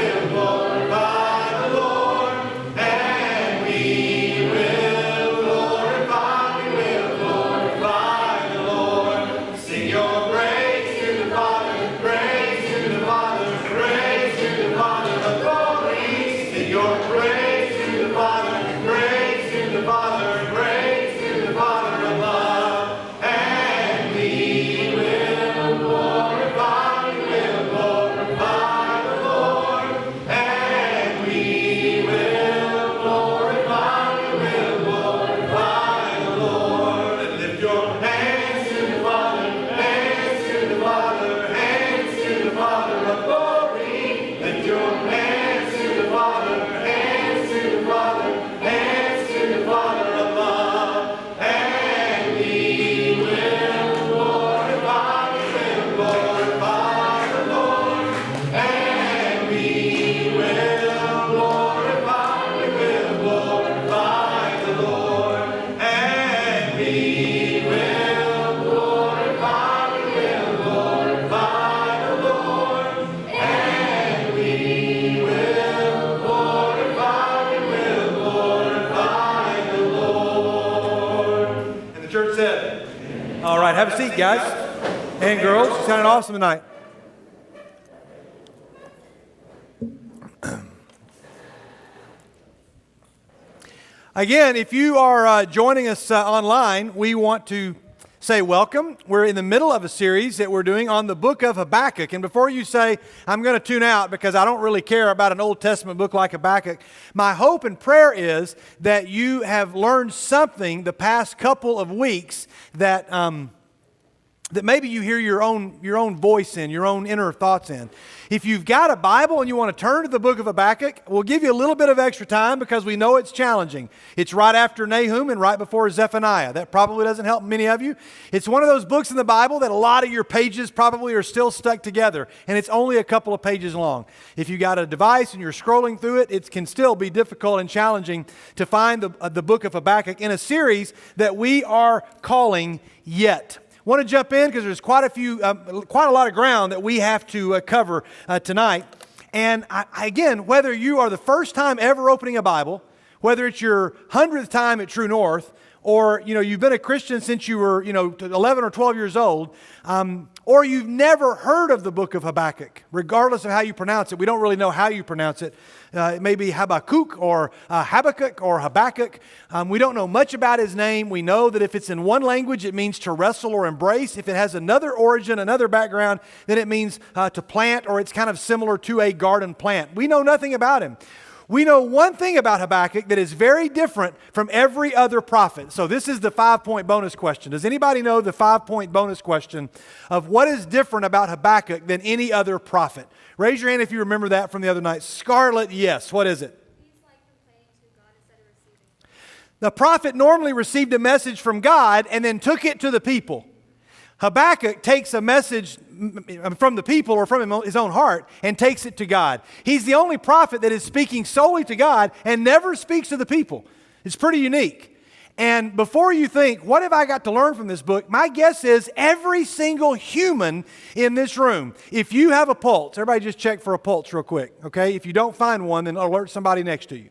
Lord. And we will glorify the Lord. Sing your praise to the Father, praise to the Father, praise to the Father of glory. Sing your praise to the Father, praise to the Father, praise to the Father above. And we will glorify the Lord. And we will glorify the Lord. And lift your hands to the Father, hands to the Father, hands to the Father of glory. Lift your hands to the Father, hands to the Father, hands to the Father above. And we will glorify the Lord. And we will glorify the Lord. And we will glorify the Lord. And we will glorify the Lord. And the church said, all right, have a seat, guys and girls. Sounding awesome tonight. Again, if you are joining us online, we want to say welcome. We're in the middle of a series that we're doing on the book of Habakkuk. And before you say, I'm going to tune out because I don't really care about an Old Testament book like Habakkuk, my hope and prayer is that you have learned something the past couple of weeks that maybe you hear your own voice in, your own inner thoughts in. If you've got a Bible and you want to turn to the book of Habakkuk, we'll give you a little bit of extra time because we know it's challenging. It's right after Nahum and right before Zephaniah. That probably doesn't help many of you. It's one of those books in the Bible that a lot of your pages probably are still stuck together, and it's only a couple of pages long. If you got a device and you're scrolling through it, it can still be difficult and challenging to find the book of Habakkuk in a series that we are calling Yet. Want to jump in because there's quite a lot of ground that we have to cover tonight. And again, whether you are the first time ever opening a Bible, whether it's your 100th time at True North, or you've been a Christian since you were 11 or 12 years old, or you've never heard of the book of Habakkuk, regardless of how you pronounce it. We don't really know how you pronounce it. It may be Habakkuk or Habakkuk or Habakkuk. We don't know much about his name. We know that if it's in one language, it means to wrestle or embrace. If it has another origin, another background, then it means to plant, or it's kind of similar to a garden plant. We know nothing about him. We know one thing about Habakkuk that is very different from every other prophet. So this is the 5-point bonus question. Does anybody know the 5-point bonus question of what is different about Habakkuk than any other prophet? Raise your hand if you remember that from the other night. Scarlett, yes. What is it? The prophet normally received a message from God and then took it to the people. Habakkuk takes a message from the people or from his own heart and takes it to God. He's the only prophet that is speaking solely to God and never speaks to the people. It's pretty unique. And before you think, what have I got to learn from this book? My guess is every single human in this room, if you have a pulse, everybody just check for a pulse real quick, okay? If you don't find one, then alert somebody next to you.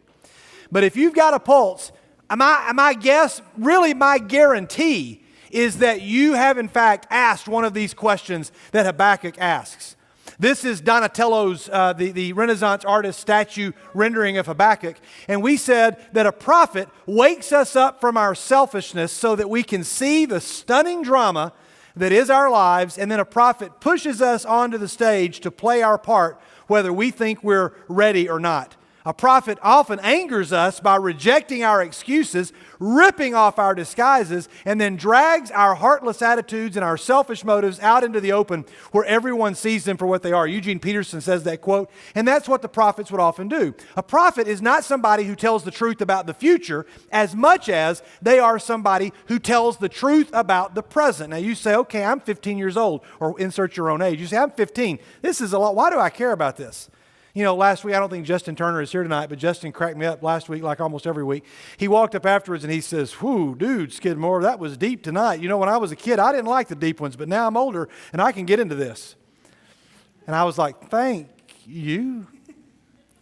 But if you've got a pulse, my guess, really my guarantee, is that you have in fact asked one of these questions that Habakkuk asks. This is Donatello's, the Renaissance artist statue rendering of Habakkuk. And we said that a prophet wakes us up from our selfishness so that we can see the stunning drama that is our lives. And then a prophet pushes us onto the stage to play our part, whether we think we're ready or not. A prophet often angers us by rejecting our excuses, ripping off our disguises, and then drags our heartless attitudes and our selfish motives out into the open where everyone sees them for what they are. Eugene Peterson says that quote, and that's what the prophets would often do. A prophet is not somebody who tells the truth about the future as much as they are somebody who tells the truth about the present. Now you say, okay, I'm 15 years old, or insert your own age. You say, I'm 15. This is a lot. Why do I care about this? Last week, I don't think Justin Turner is here tonight, but Justin cracked me up last week like almost every week. He walked up afterwards and he says, whew, dude, Skidmore, that was deep tonight. When I was a kid, I didn't like the deep ones, but now I'm older and I can get into this. And I was like, thank you.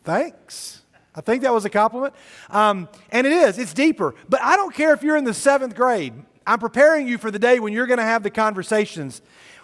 Thanks. I think that was a compliment. And it is. It's deeper. But I don't care if you're in the 7th grade. I'm preparing you for the day when you're going to have the conversations.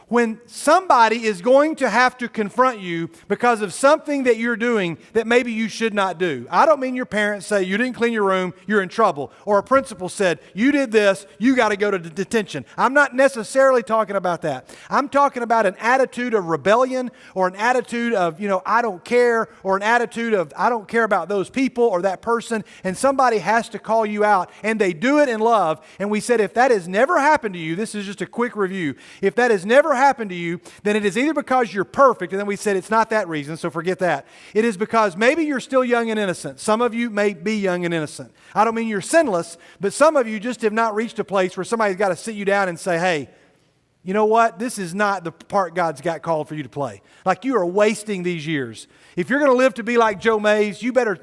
When somebody is going to have to confront you because of something that you're doing that maybe you should not do. I don't mean your parents say, you didn't clean your room, you're in trouble. Or a principal said, you did this, you got to go to detention. I'm not necessarily talking about that. I'm talking about an attitude of rebellion or an attitude of, I don't care, or an attitude of, I don't care about those people or that person, and somebody has to call you out, and they do it in love. And we said, if that has never happened to you, this is just a quick review. If that has never happened to you, then it is either because you're perfect, and then we said it's not that reason, so forget that. It is because maybe you're still young and innocent. Some of you may be young and innocent. I don't mean you're sinless, but some of you just have not reached a place where somebody's got to sit you down and say, hey, you know what? This is not the part God's got called for you to play. Like, you are wasting these years. If you're going to live to be like Joe Mays, you better,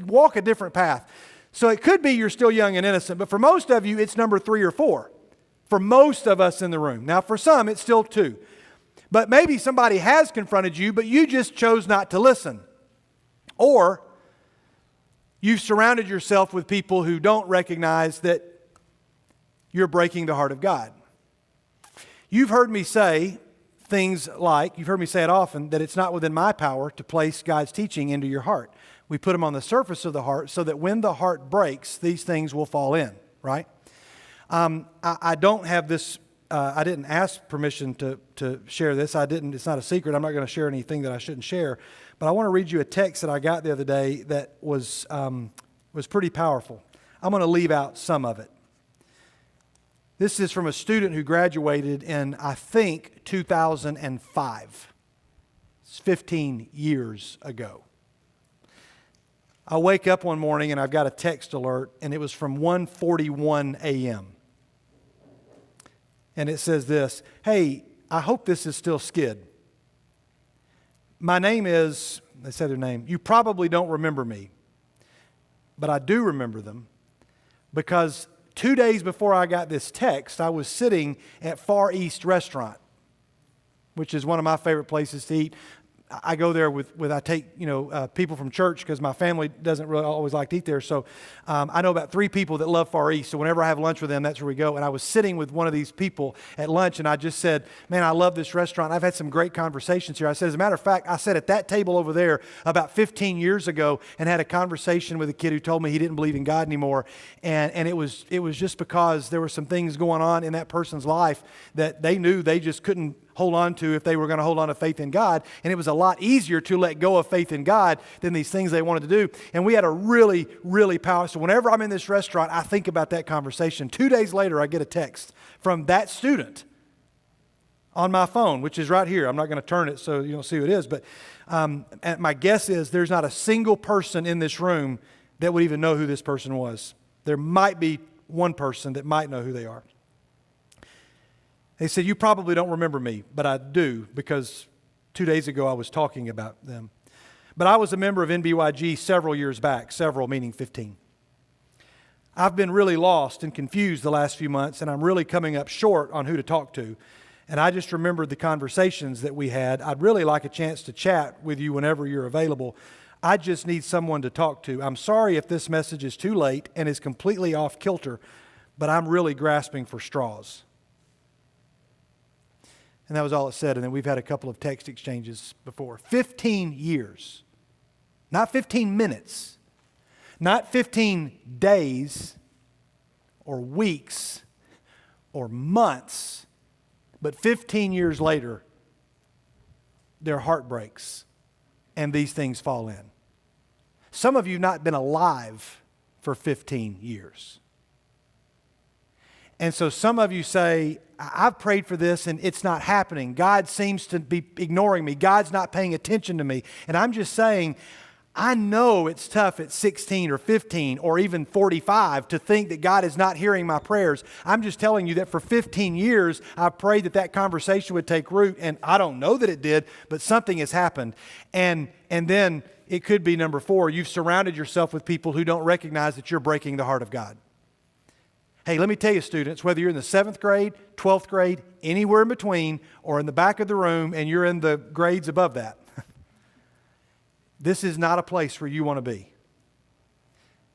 walk a different path. So it could be you're still young and innocent, but for most of you, it's number 3 or 4. For most of us in the room. Now, for some, it's still 2. But maybe somebody has confronted you, but you just chose not to listen. Or you've surrounded yourself with people who don't recognize that you're breaking the heart of God. You've heard me say things like, you've heard me say it often, that it's not within my power to place God's teaching into your heart. We put them on the surface of the heart so that when the heart breaks, these things will fall in, right? I don't have this, I didn't ask permission to share this. It's not a secret. I'm not going to share anything that I shouldn't share. But I want to read you a text that I got the other day that was pretty powerful. I'm going to leave out some of it. This is from a student who graduated in, I think, 2005. It's 15 years ago. I wake up one morning and I've got a text alert, and it was from 1:41 a.m. And it says this: "Hey, I hope this is still Skid. My name is," they said their name, "you probably don't remember me, but I do remember them because 2 days before I got this text, I was sitting at Far East Restaurant, which is one of my favorite places to eat. I go there I take people from church because my family doesn't really always like to eat there. So I know about 3 people that love Far East. So whenever I have lunch with them, that's where we go. And I was sitting with one of these people at lunch, and I just said, man, I love this restaurant. I've had some great conversations here. I said, as a matter of fact, I sat at that table over there about 15 years ago and had a conversation with a kid who told me he didn't believe in God anymore. And it was just because there were some things going on in that person's life that they knew they just couldn't hold on to if they were going to hold on to faith in God. And it was a lot easier to let go of faith in God than these things they wanted to do. And we had a really, really powerful. So whenever I'm in this restaurant, I think about that conversation. 2 days later, I get a text from that student on my phone, which is right here. I'm not going to turn it so you don't see who it is. But and my guess is there's not a single person in this room that would even know who this person was. There might be one person that might know who they are. They said, you probably don't remember me, but I do, because 2 days ago I was talking about them. But I was a member of NBYG several years back, several meaning 15. I've been really lost and confused the last few months, and I'm really coming up short on who to talk to. And I just remembered the conversations that we had. I'd really like a chance to chat with you whenever you're available. I just need someone to talk to. I'm sorry if this message is too late and is completely off kilter, but I'm really grasping for straws. And that was all it said. And then we've had a couple of text exchanges before. 15 years. Not 15 minutes. Not 15 days or weeks or months. But 15 years later, their heart breaks and these things fall in. Some of you have not been alive for 15 years. And so some of you say, I've prayed for this and it's not happening. God seems to be ignoring me. God's not paying attention to me. And I'm just saying, I know it's tough at 16 or 15 or even 45 to think that God is not hearing my prayers. I'm just telling you that for 15 years, I've prayed that that conversation would take root, and I don't know that it did, but something has happened. And then it could be number 4, you've surrounded yourself with people who don't recognize that you're breaking the heart of God. Hey, let me tell you, students, whether you're in the 7th grade, 12th grade, anywhere in between, or in the back of the room and you're in the grades above that, this is not a place where you want to be.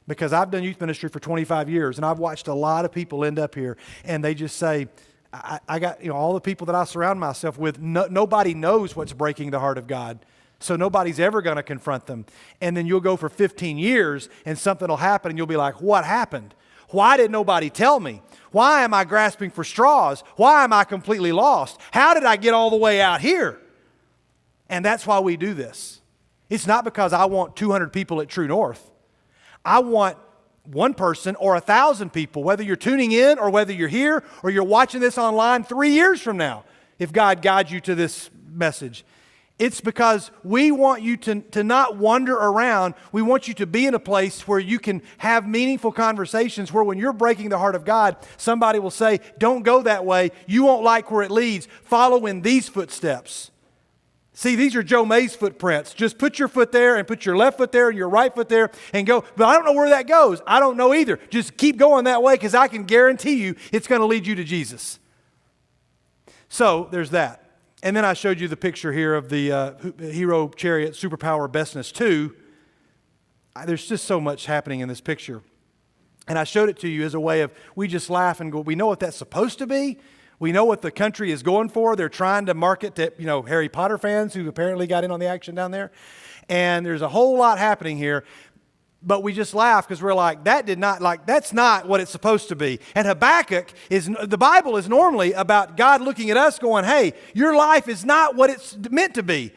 Because I've done youth ministry for 25 years, and I've watched a lot of people end up here, and they just say, I got, all the people that I surround myself with, nobody knows what's breaking the heart of God. So nobody's ever going to confront them. And then you'll go for 15 years, and something will happen, and you'll be like, what happened? Why did nobody tell me? Why am I grasping for straws? Why am I completely lost? How did I get all the way out here? And that's why we do this. It's not because I want 200 people at True North. I want one person or 1,000 people, whether you're tuning in or whether you're here or you're watching this online 3 years from now, if God guides you to this message. It's because we want you to not wander around. We want you to be in a place where you can have meaningful conversations where when you're breaking the heart of God, somebody will say, don't go that way. You won't like where it leads. Follow in these footsteps. See, these are Joe May's footprints. Just put your foot there and put your left foot there and your right foot there and go. But I don't know where that goes. I don't know either. Just keep going that way because I can guarantee you it's going to lead you to Jesus. So there's that. And then I showed you the picture here of the Hero Chariot Superpower Bestness 2. There's just so much happening in this picture. And I showed it to you as a way of, we just laugh and go, we know what that's supposed to be. We know what the country is going for. They're trying to market to, Harry Potter fans who apparently got in on the action down there. And there's a whole lot happening here. But we just laugh because we're like, that's not what it's supposed to be. And Habakkuk the Bible is normally about God looking at us going, hey, your life is not what it's meant to be.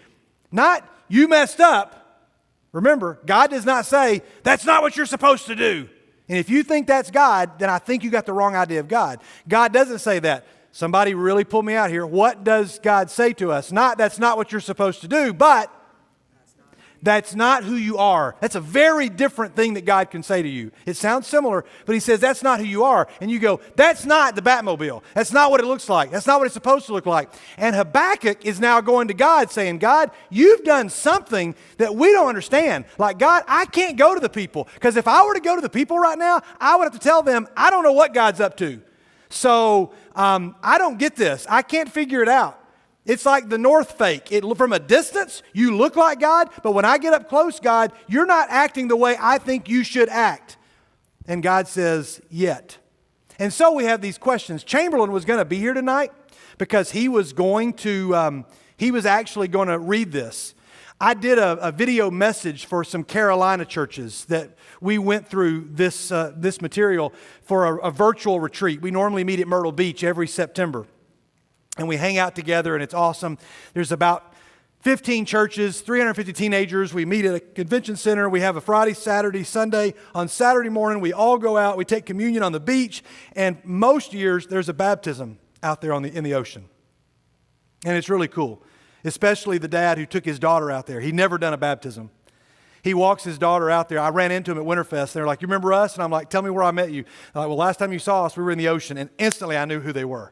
Not, you messed up. Remember, God does not say, that's not what you're supposed to do. And if you think that's God, then I think you got the wrong idea of God. God doesn't say that. Somebody really pulled me out here. What does God say to us? Not, that's not what you're supposed to do, but that's not who you are. That's a very different thing that God can say to you. It sounds similar, but he says that's not who you are. And you go, that's not the Batmobile. That's not what it looks like. That's not what it's supposed to look like. And Habakkuk is now going to God saying, God, you've done something that we don't understand. Like, God, I can't go to the people. Because if I were to go to the people right now, I would have to tell them, I don't know what God's up to. So I don't get this. I can't figure it out. It's like the North fake. From a distance, you look like God, but when I get up close, God, you're not acting the way I think you should act. And God says, yet. And so we have these questions. Chamberlain was going to be here tonight because he was actually going to read this. I did a video message for some Carolina churches that we went through this material for a virtual retreat. We normally meet at Myrtle Beach every September. And we hang out together, and it's awesome. There's about 15 churches, 350 teenagers. We meet at a convention center. We have a Friday, Saturday, Sunday. On Saturday morning, we all go out. We take communion on the beach. And most years, there's a baptism out there in the ocean. And it's really cool, especially the dad who took his daughter out there. He'd never done a baptism. He walks his daughter out there. I ran into him at Winterfest. They're like, you remember us? And I'm like, tell me where I met you. They're like, well, last time you saw us, we were in the ocean. And instantly, I knew who they were.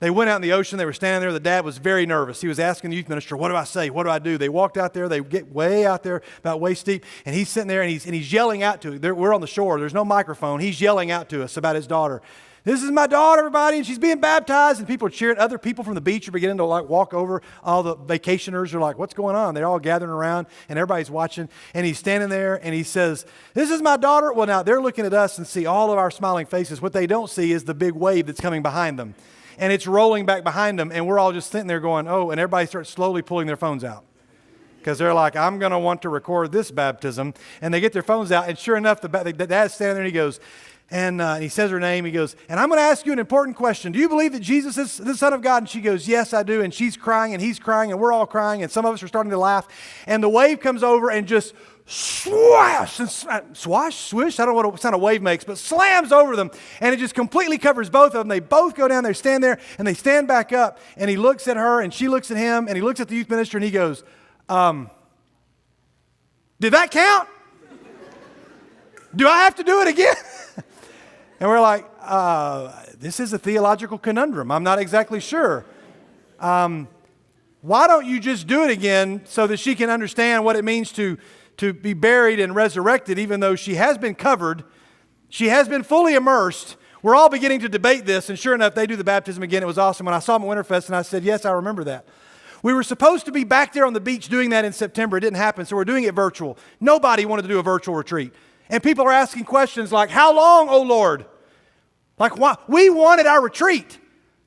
They went out in the ocean. They were standing there. The dad was very nervous. He was asking the youth minister, what do I say? What do I do? They walked out there. They get way out there, about waist deep. And he's sitting there, and he's yelling out to us. We're on the shore. There's no microphone. He's yelling out to us about his daughter. This is my daughter, everybody, and she's being baptized. And people are cheering. Other people from the beach are beginning to walk over. All the vacationers are like, what's going on? They're all gathering around, and everybody's watching. And he's standing there, and he says, this is my daughter. Well, now, they're looking at us and see all of our smiling faces. What they don't see is the big wave that's coming behind them. And it's rolling back behind them, and we're all just sitting there going, oh, and everybody starts slowly pulling their phones out. Because they're like, I'm going to want to record this baptism. And they get their phones out, and sure enough, the dad's standing there, and he goes, and he says her name, he goes, and I'm going to ask you an important question. Do you believe that Jesus is the Son of God? And she goes, yes, I do. And she's crying, and he's crying, and we're all crying, and some of us are starting to laugh. And the wave comes over and just swish, swish, I don't know what sound a wave makes, but slams over them, and it just completely covers both of them. They both go down there, stand there, and they stand back up, and he looks at her, and she looks at him, and he looks at the youth minister, and he goes, did that count? Do I have to do it again? And we're like, this is a theological conundrum. I'm not exactly sure. Why don't you just do it again so that she can understand what it means to be buried and resurrected, even though she has been covered, she has been fully immersed. We're all beginning to debate this, and sure enough, they do the baptism again. It was awesome. When I saw them at Winterfest, and I said, yes, I remember that. We were supposed to be back there on the beach doing that in September. It didn't happen, so we're doing it virtual. Nobody wanted to do a virtual retreat. And people are asking questions like, how long, oh Lord? Like, why? We wanted our retreat.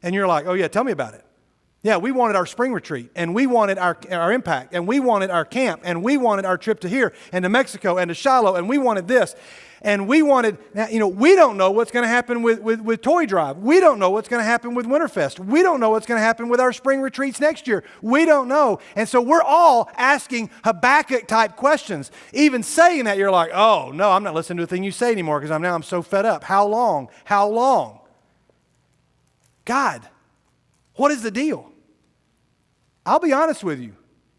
And you're like, oh yeah, tell me about it. Yeah, we wanted our spring retreat, and we wanted our impact, and we wanted our camp, and we wanted our trip to here, and to Mexico, and to Shiloh, and we wanted this. And we wanted, we don't know what's going to happen with Toy Drive. We don't know what's going to happen with Winterfest. We don't know what's going to happen with our spring retreats next year. We don't know. And so we're all asking Habakkuk-type questions. Even saying that, you're like, oh, no, I'm not listening to a thing you say anymore because I'm so fed up. How long? How long? God, what is the deal? I'll be honest with you.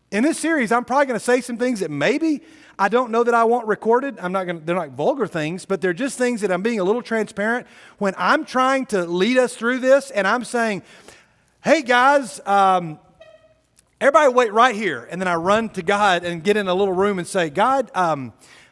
In this series, I'm probably going to say some things that maybe I don't know that I want recorded. They're not vulgar things, but they're just things that I'm being a little transparent. When I'm trying to lead us through this and I'm saying, hey guys, everybody wait right here. And then I run to God and get in a little room and say, God,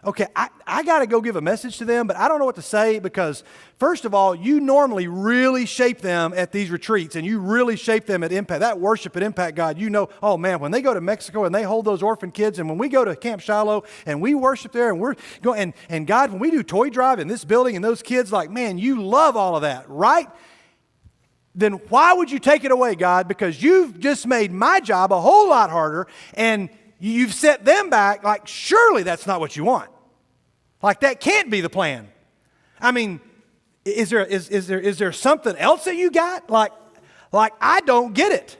okay, I got to go give a message to them, but I don't know what to say because, first of all, you normally really shape them at these retreats, and you really shape them at Impact. That worship at Impact, God, oh man, when they go to Mexico and they hold those orphan kids, and when we go to Camp Shiloh and we worship there, and we're going, and God, when we do Toy Drive in this building and those kids, like, man, you love all of that, right? then why would you take it away, God? Because you've just made my job a whole lot harder, and you've set them back. Like, surely that's not what you want. Like, that can't be the plan. I mean, is there something else that you got? Like I don't get it.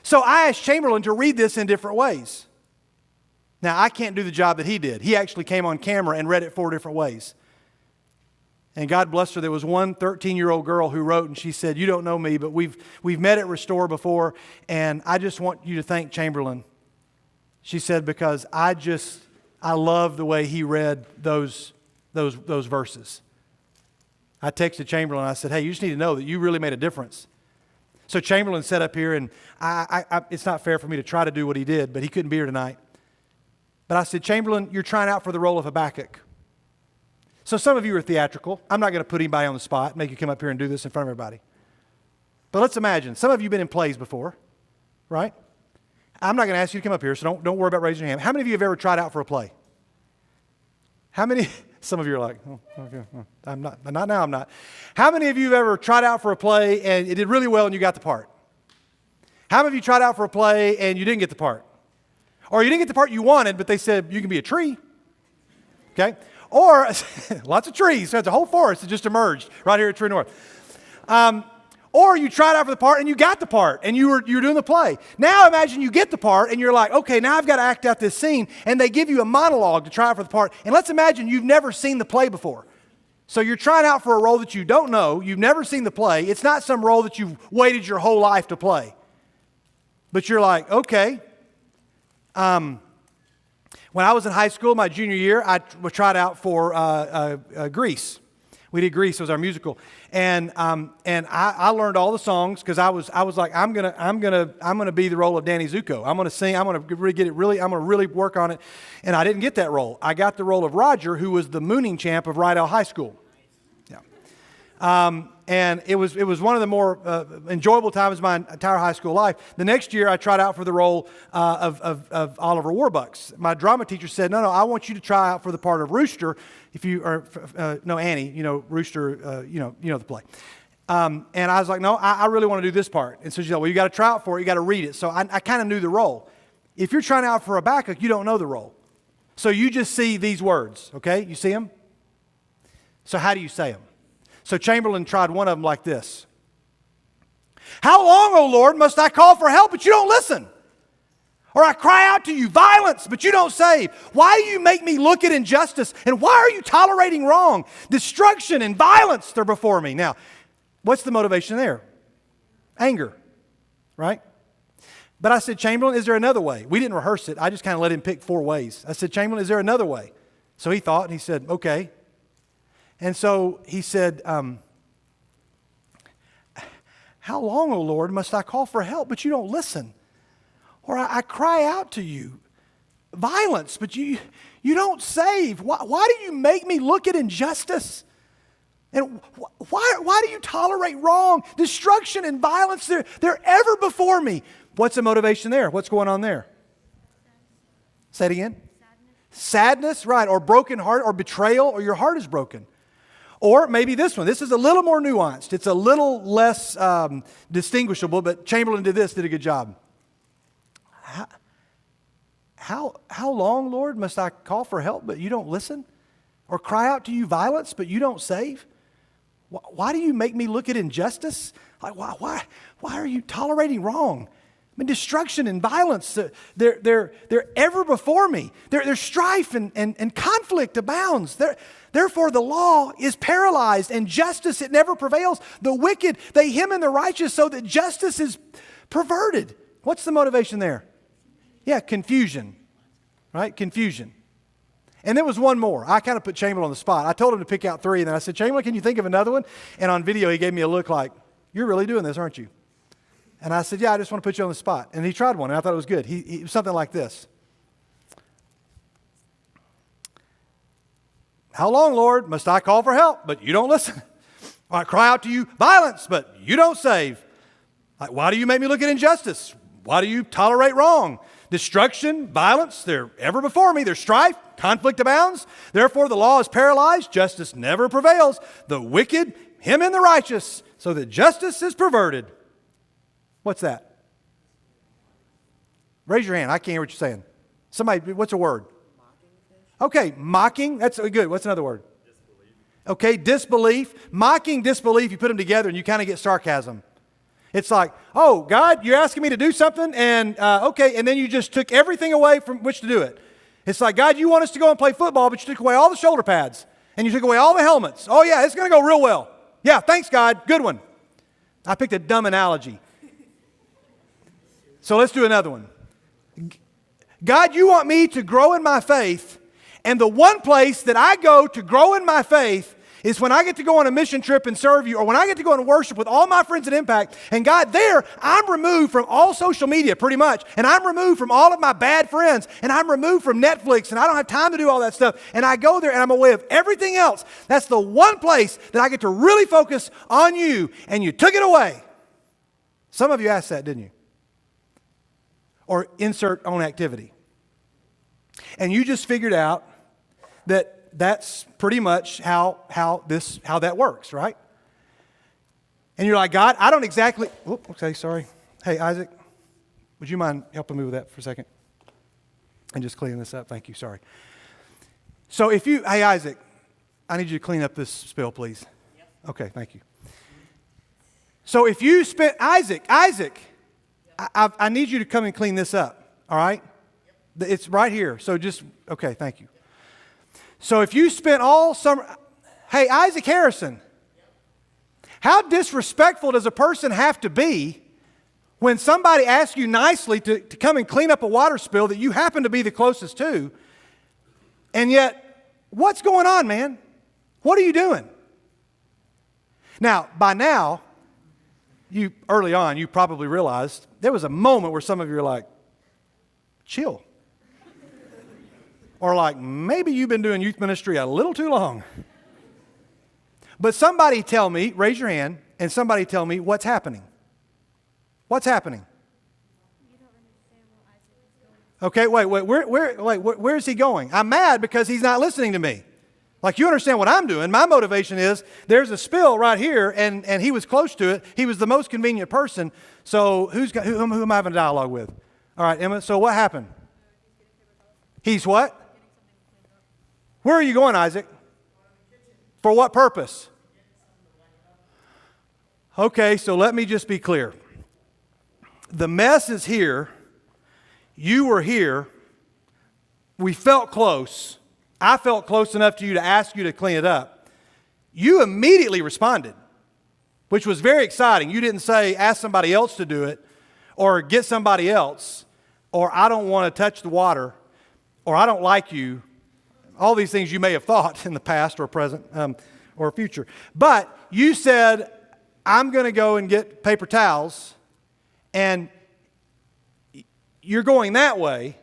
So I asked Chamberlain to read this in different ways. Now, I can't do the job that he did. He actually came on camera and read it 4 different ways. And God bless her, there was one 13-year-old girl who wrote, and she said, you don't know me, but we've met at Restore before, and I just want you to thank Chamberlain. She said, because I love the way he read those verses. I texted Chamberlain, I said, hey, you just need to know that you really made a difference. So Chamberlain sat up here, and it's not fair for me to try to do what he did, but he couldn't be here tonight. But I said, Chamberlain, you're trying out for the role of Habakkuk. So some of you are theatrical. I'm not going to put anybody on the spot, make you come up here and do this in front of everybody. But let's imagine, some of you have been in plays before, right? I'm not going to ask you to come up here, so don't worry about raising your hand. How many of you have ever tried out for a play? How many? Some of you are like, oh, okay, I'm not. Not now, I'm not. How many of you have ever tried out for a play and it did really well and you got the part? How many of you tried out for a play and you didn't get the part? Or you didn't get the part you wanted, but they said, you can be a tree. Okay? Or, lots of trees. So it's a whole forest that just emerged right here at True North. Or you tried out for the part and you got the part and you were doing the play. Now imagine you get the part and you're like, okay, now I've got to act out this scene, and they give you a monologue to try out for the part. And let's imagine you've never seen the play before. So you're trying out for a role that you don't know. You've never seen the play. It's not some role that you've waited your whole life to play. But you're like, okay. When I was in high school, my junior year, I tried out for Grease. We did Grease. It was our musical, and I learned all the songs because I was like, I'm gonna be the role of Danny Zuko. I'm gonna sing. I'm gonna really work on it, and I didn't get that role. I got the role of Roger, who was the mooning champ of Rydell High School. Yeah. And it was one of the more enjoyable times of my entire high school life. The next year, I tried out for the role of Oliver Warbucks. My drama teacher said, no, I want you to try out for the part of Rooster. If you are, Annie, Rooster, you know the play. And I was like, no, I really want to do this part. And so she's like, well, you got to try out for it. You got to read it. So I kind of knew the role. If you're trying out for Habakkuk, you don't know the role. So you just see these words, okay? You see them? So how do you say them? So Chamberlain tried one of them like this. How long, O Lord, must I call for help, but you don't listen? Or I cry out to you, violence, but you don't save. Why do you make me look at injustice? And why are you tolerating wrong? Destruction and violence, they're before me. Now, what's the motivation there? Anger, right? But I said, Chamberlain, is there another way? We didn't rehearse it. I just kind of let him pick 4 ways. I said, Chamberlain, is there another way? So he thought, and he said, okay. And so he said, how long, O Lord, must I call for help, but you don't listen? Or I cry out to you, violence, but you don't save. Why do you make me look at injustice? And why do you tolerate wrong? Destruction and violence, they're ever before me. What's the motivation there? What's going on there? Say it again. Sadness, right, or broken heart, or betrayal, or your heart is broken. Or maybe this one. This is a little more nuanced. It's a little less distinguishable, but Chamberlain did a good job. How long, Lord, must I call for help, but you don't listen? Or cry out to you violence, but you don't save? Why do you make me look at injustice? Like, why are you tolerating wrong? I mean, destruction and violence, they're ever before me. There's strife and conflict abounds. Therefore, the law is paralyzed, and justice, it never prevails. The wicked, they hem in the righteous, so that justice is perverted. What's the motivation there? Yeah, confusion, right? Confusion. And there was one more. I kind of put Chamberlain on the spot. I told him to pick out 3, and then I said, Chamberlain, can you think of another one? And on video, he gave me a look like, you're really doing this, aren't you? And I said, yeah, I just want to put you on the spot. And he tried one, and I thought it was good. He was something like this. How long, Lord, must I call for help, but you don't listen? Or I cry out to you, violence, but you don't save. Like, why do you make me look at injustice? Why do you tolerate wrong? Destruction, violence, they're ever before me. There's strife, conflict abounds. Therefore, the law is paralyzed. Justice never prevails. The wicked him in the righteous, so that justice is perverted. What's that? Raise your hand. I can't hear what you're saying. Somebody, what's a word? Okay, mocking. That's good. What's another word? Okay, disbelief. Mocking, disbelief, you put them together and you kind of get sarcasm. It's like, oh, God, you're asking me to do something, and okay, and then you just took everything away from which to do it. It's like, God, you want us to go and play football, but you took away all the shoulder pads, and you took away all the helmets. Oh, yeah, it's going to go real well. Yeah, thanks, God. Good one. I picked a dumb analogy. So let's do another one. God, you want me to grow in my faith, and the one place that I go to grow in my faith is when I get to go on a mission trip and serve you, or when I get to go and worship with all my friends at Impact. And God, there, I'm removed from all social media pretty much, and I'm removed from all of my bad friends, and I'm removed from Netflix, and I don't have time to do all that stuff. And I go there, and I'm away of everything else. That's the one place that I get to really focus on you, and you took it away. Some of you asked that, didn't you? Or insert own activity. And you just figured out that that's pretty much how that works, right? And you're like, God, I don't exactly. Okay, sorry. Hey, Isaac, would you mind helping me with that for a second? And just cleaning this up. Thank you. Sorry. So hey, Isaac, I need you to clean up this spill, please. Yep. Okay, thank you. So if you spent, Isaac, I need you to come and clean this up. All right? Yep. It's right here. So okay, thank you. So if you spent all summer, hey, Isaac Harrison, how disrespectful does a person have to be when somebody asks you nicely to come and clean up a water spill that you happen to be the closest to, and yet, what's going on, man? What are you doing? Now, by now, early on, you probably realized there was a moment where some of you were like, chill. Or like, maybe you've been doing youth ministry a little too long. But somebody tell me, raise your hand, and somebody tell me what's happening. What's happening? Okay, wait, where is he going? I'm mad because he's not listening to me. Like, you understand what I'm doing. My motivation is there's a spill right here, and he was close to it. He was the most convenient person. So who am I having a dialogue with? All right, Emma, so what happened? He's what? Where are you going, Isaac? For what purpose? Okay, so let me just be clear. The mess is here. You were here. We felt close. I felt close enough to you to ask you to clean it up. You immediately responded, which was very exciting. You didn't say, ask somebody else to do it, or get somebody else, or I don't want to touch the water, or I don't like you. All these things you may have thought in the past or present or future. But you said, I'm going to go and get paper towels, and you're going that way.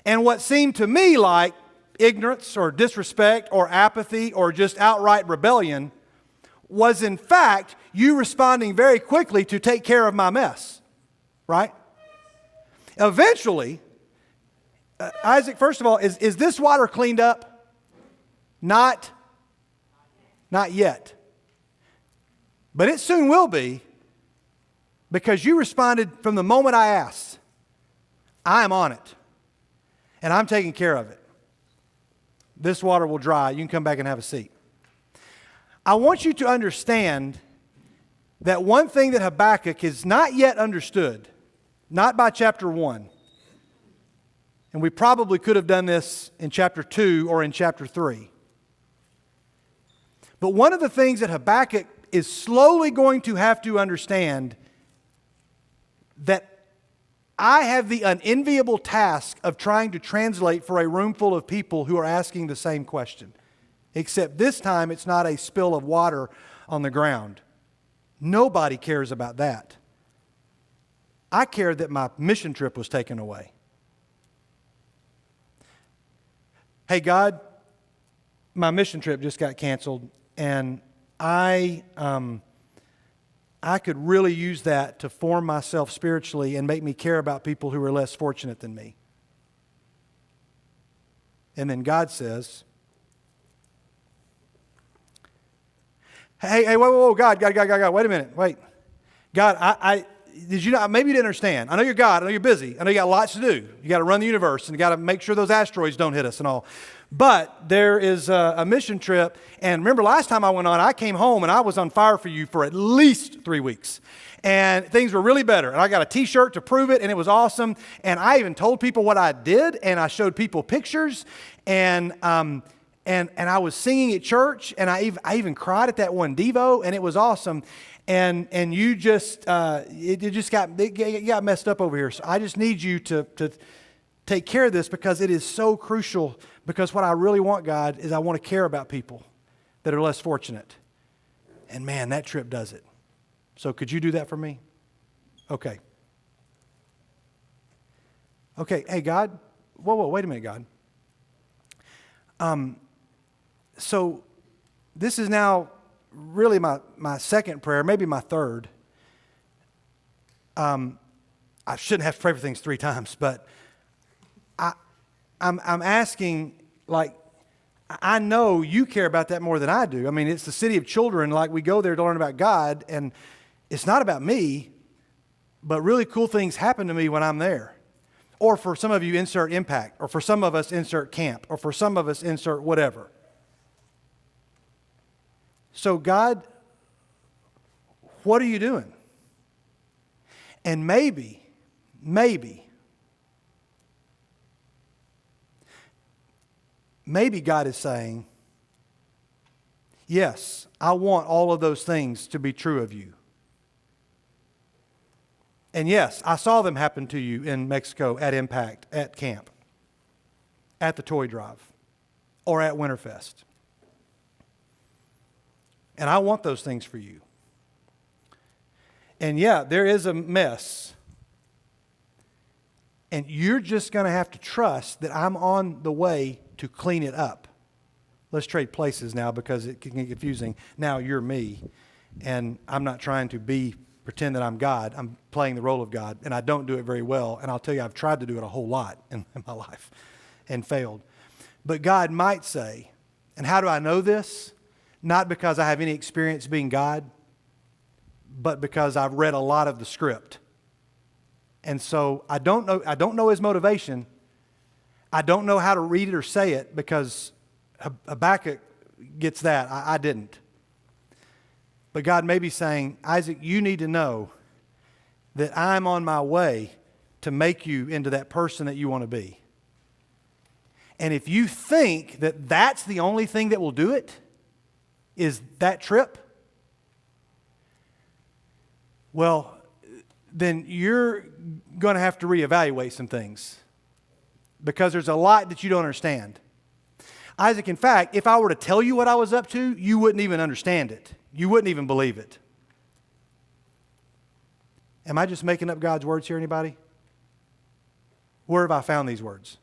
And what seemed to me like ignorance or disrespect or apathy or just outright rebellion was in fact you responding very quickly to take care of my mess. Right? Eventually, Isaac, first of all, is this water cleaned up? Not yet. But it soon will be, because you responded from the moment I asked. I am on it. And I'm taking care of it. This water will dry. You can come back and have a seat. I want you to understand that one thing that Habakkuk is not yet understood, not by chapter 1, and we probably could have done this in chapter 2 or in chapter 3. But one of the things that Habakkuk is slowly going to have to understand, that I have the unenviable task of trying to translate for a room full of people who are asking the same question. Except this time it's not a spill of water on the ground. Nobody cares about that. I cared that my mission trip was taken away. Hey, God, my mission trip just got canceled, and I could really use that to form myself spiritually and make me care about people who are less fortunate than me. And then God says, Hey, whoa, God, wait a minute, wait. God, I did you not, maybe you didn't understand. I know you're God, I know you're busy, I know you got lots to do. You got to run the universe and you got to make sure those asteroids don't hit us and all. But there is a mission trip, and remember last time I went on, I came home and I was on fire for you for at least 3 weeks. And things were really better. And I got a t-shirt to prove it, and it was awesome. And I even told people what I did, and I showed people pictures, and I was singing at church, and I even cried at that one Devo, and it was awesome. And you just it got messed up over here. So I just need you to take care of this because it is so crucial. Because what I really want, God, is I want to care about people that are less fortunate. And man, that trip does it. So could you do that for me? Okay. Okay, hey, God. Whoa, wait a minute, God. So this is now really my second prayer, maybe my third. I shouldn't have to pray for things 3 times, but I'm asking, like, I know you care about that more than I do. I mean, it's the city of children. Like, we go there to learn about God, and it's not about me, but really cool things happen to me when I'm there. Or for some of you, insert impact. Or for some of us, insert camp. Or for some of us, insert whatever. So, God, what are you doing? And maybe God is saying, yes, I want all of those things to be true of you. And yes, I saw them happen to you in Mexico at Impact, at camp, at the toy drive, or at Winterfest. And I want those things for you. And yeah, there is a mess. And you're just going to have to trust that I'm on the way to clean it up. Let's trade places now because it can get confusing. Now you're me, and I'm not trying to pretend that I'm God. I'm playing the role of God, and I don't do it very well. And I'll tell you, I've tried to do it a whole lot in my life and failed. But God might say, and how do I know this? Not because I have any experience being God, but because I've read a lot of the script. And so I don't know his motivation. I don't know how to read it or say it because Habakkuk gets that. I didn't. But God may be saying, Isaac, you need to know that I'm on my way to make you into that person that you want to be. And if you think that that's the only thing that will do it, is that trip, well, then you're going to have to reevaluate some things because there's a lot that you don't understand. Isaac, in fact, if I were to tell you what I was up to, you wouldn't even understand it. You wouldn't even believe it. Am I just making up God's words here, anybody? Where have I found these words?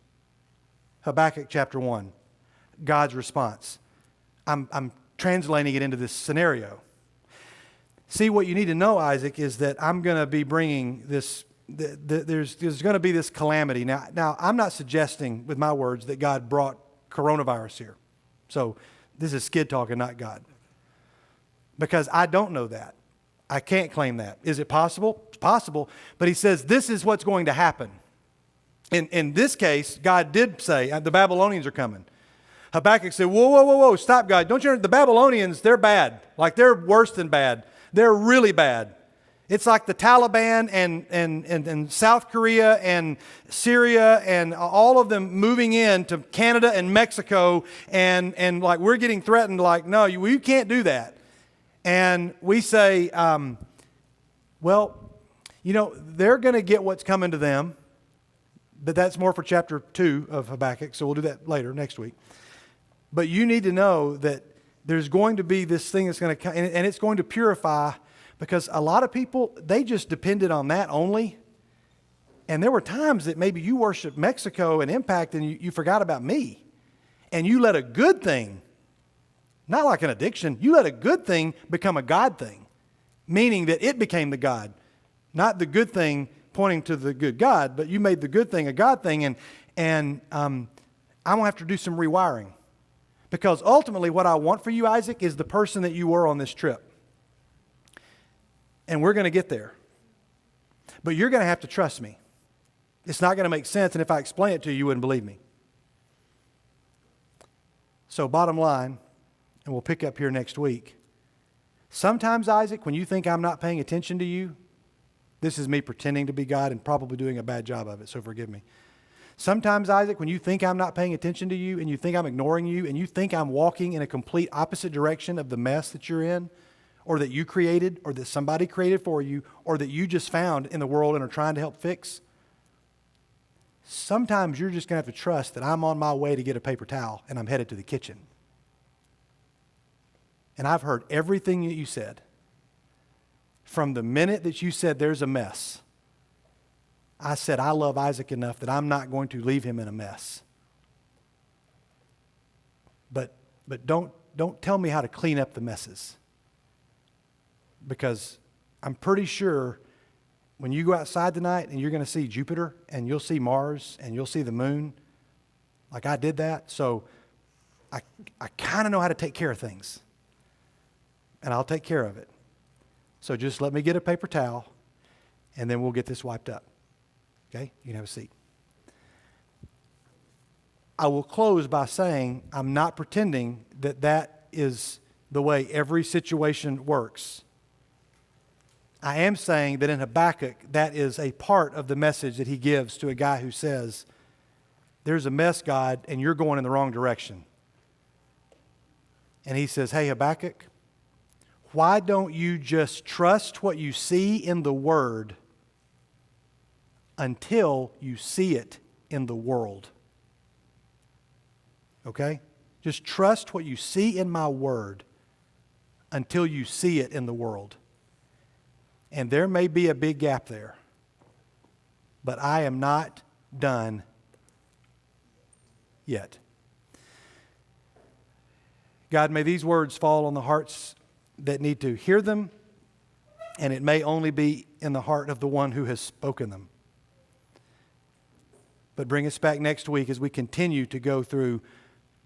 Habakkuk chapter 1, God's response. I'm translating it into this scenario. See, what you need to know, Isaac, is that I'm going to be bringing this, there's going to be this calamity. Now, I'm not suggesting with my words that God brought coronavirus here. So this is Skid talking, not God. Because I don't know that. I can't claim that. Is it possible? It's possible. But he says this is what's going to happen. In this case, God did say the Babylonians are coming. Habakkuk said, whoa, stop, God. Don't you know the Babylonians, they're bad. Like they're worse than bad. They're really bad. It's like the Taliban and South Korea and Syria and all of them moving in to Canada and Mexico and like we're getting threatened like, no, you can't do that. And we say, well, you know, they're going to get what's coming to them. But that's more for chapter 2 of Habakkuk, so we'll do that later, next week. But you need to know that there's going to be this thing that's going to come, and it's going to purify, because a lot of people, they just depended on that only. And there were times that maybe you worshiped Mexico and Impact and you forgot about me. And you let a good thing, not like an addiction, you let a good thing become a God thing, meaning that it became the God, not the good thing pointing to the good God, but you made the good thing a God thing, and I'm going to have to do some rewiring Because ultimately what I want for you, Isaac, is the person that you were on this trip. And we're going to get there. But you're going to have to trust me. It's not going to make sense, and if I explain it to you, you wouldn't believe me. So bottom line, and we'll pick up here next week. Sometimes, Isaac, when you think I'm not paying attention to you, this is me pretending to be God and probably doing a bad job of it, so forgive me. Sometimes, Isaac, when you think I'm not paying attention to you and you think I'm ignoring you and you think I'm walking in a complete opposite direction of the mess that you're in or that you created or that somebody created for you or that you just found in the world and are trying to help fix, sometimes you're just going to have to trust that I'm on my way to get a paper towel and I'm headed to the kitchen. And I've heard everything that you said. From the minute that you said there's a mess, I said I love Isaac enough that I'm not going to leave him in a mess. But don't tell me how to clean up the messes. Because I'm pretty sure when you go outside tonight and you're going to see Jupiter and you'll see Mars and you'll see the moon, like I did that. So I kind of know how to take care of things. And I'll take care of it. So just let me get a paper towel and then we'll get this wiped up. Okay? You can have a seat. I will close by saying I'm not pretending that that is the way every situation works. I am saying that in Habakkuk, that is a part of the message that he gives to a guy who says, there's a mess, God, and you're going in the wrong direction. And he says, hey, Habakkuk, why don't you just trust what you see in the Word until you see it in the world? Okay? Just trust what you see in my Word until you see it in the world. And there may be a big gap there, but I am not done yet. God, may these words fall on the hearts that need to hear them, and it may only be in the heart of the one who has spoken them. But bring us back next week as we continue to go through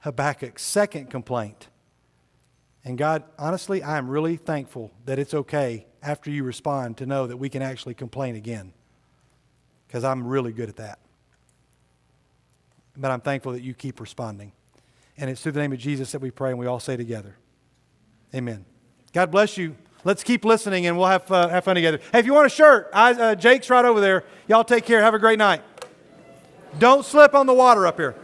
Habakkuk's second complaint. And God, honestly, I am really thankful that it's okay after you respond to know that we can actually complain again, because I'm really good at that. But I'm thankful that you keep responding. And it's through the name of Jesus that we pray, and we all say together, amen. God bless you. Let's keep listening, and we'll have fun together. Hey, if you want a shirt, Jake's right over there. Y'all take care. Have a great night. Don't slip on the water up here.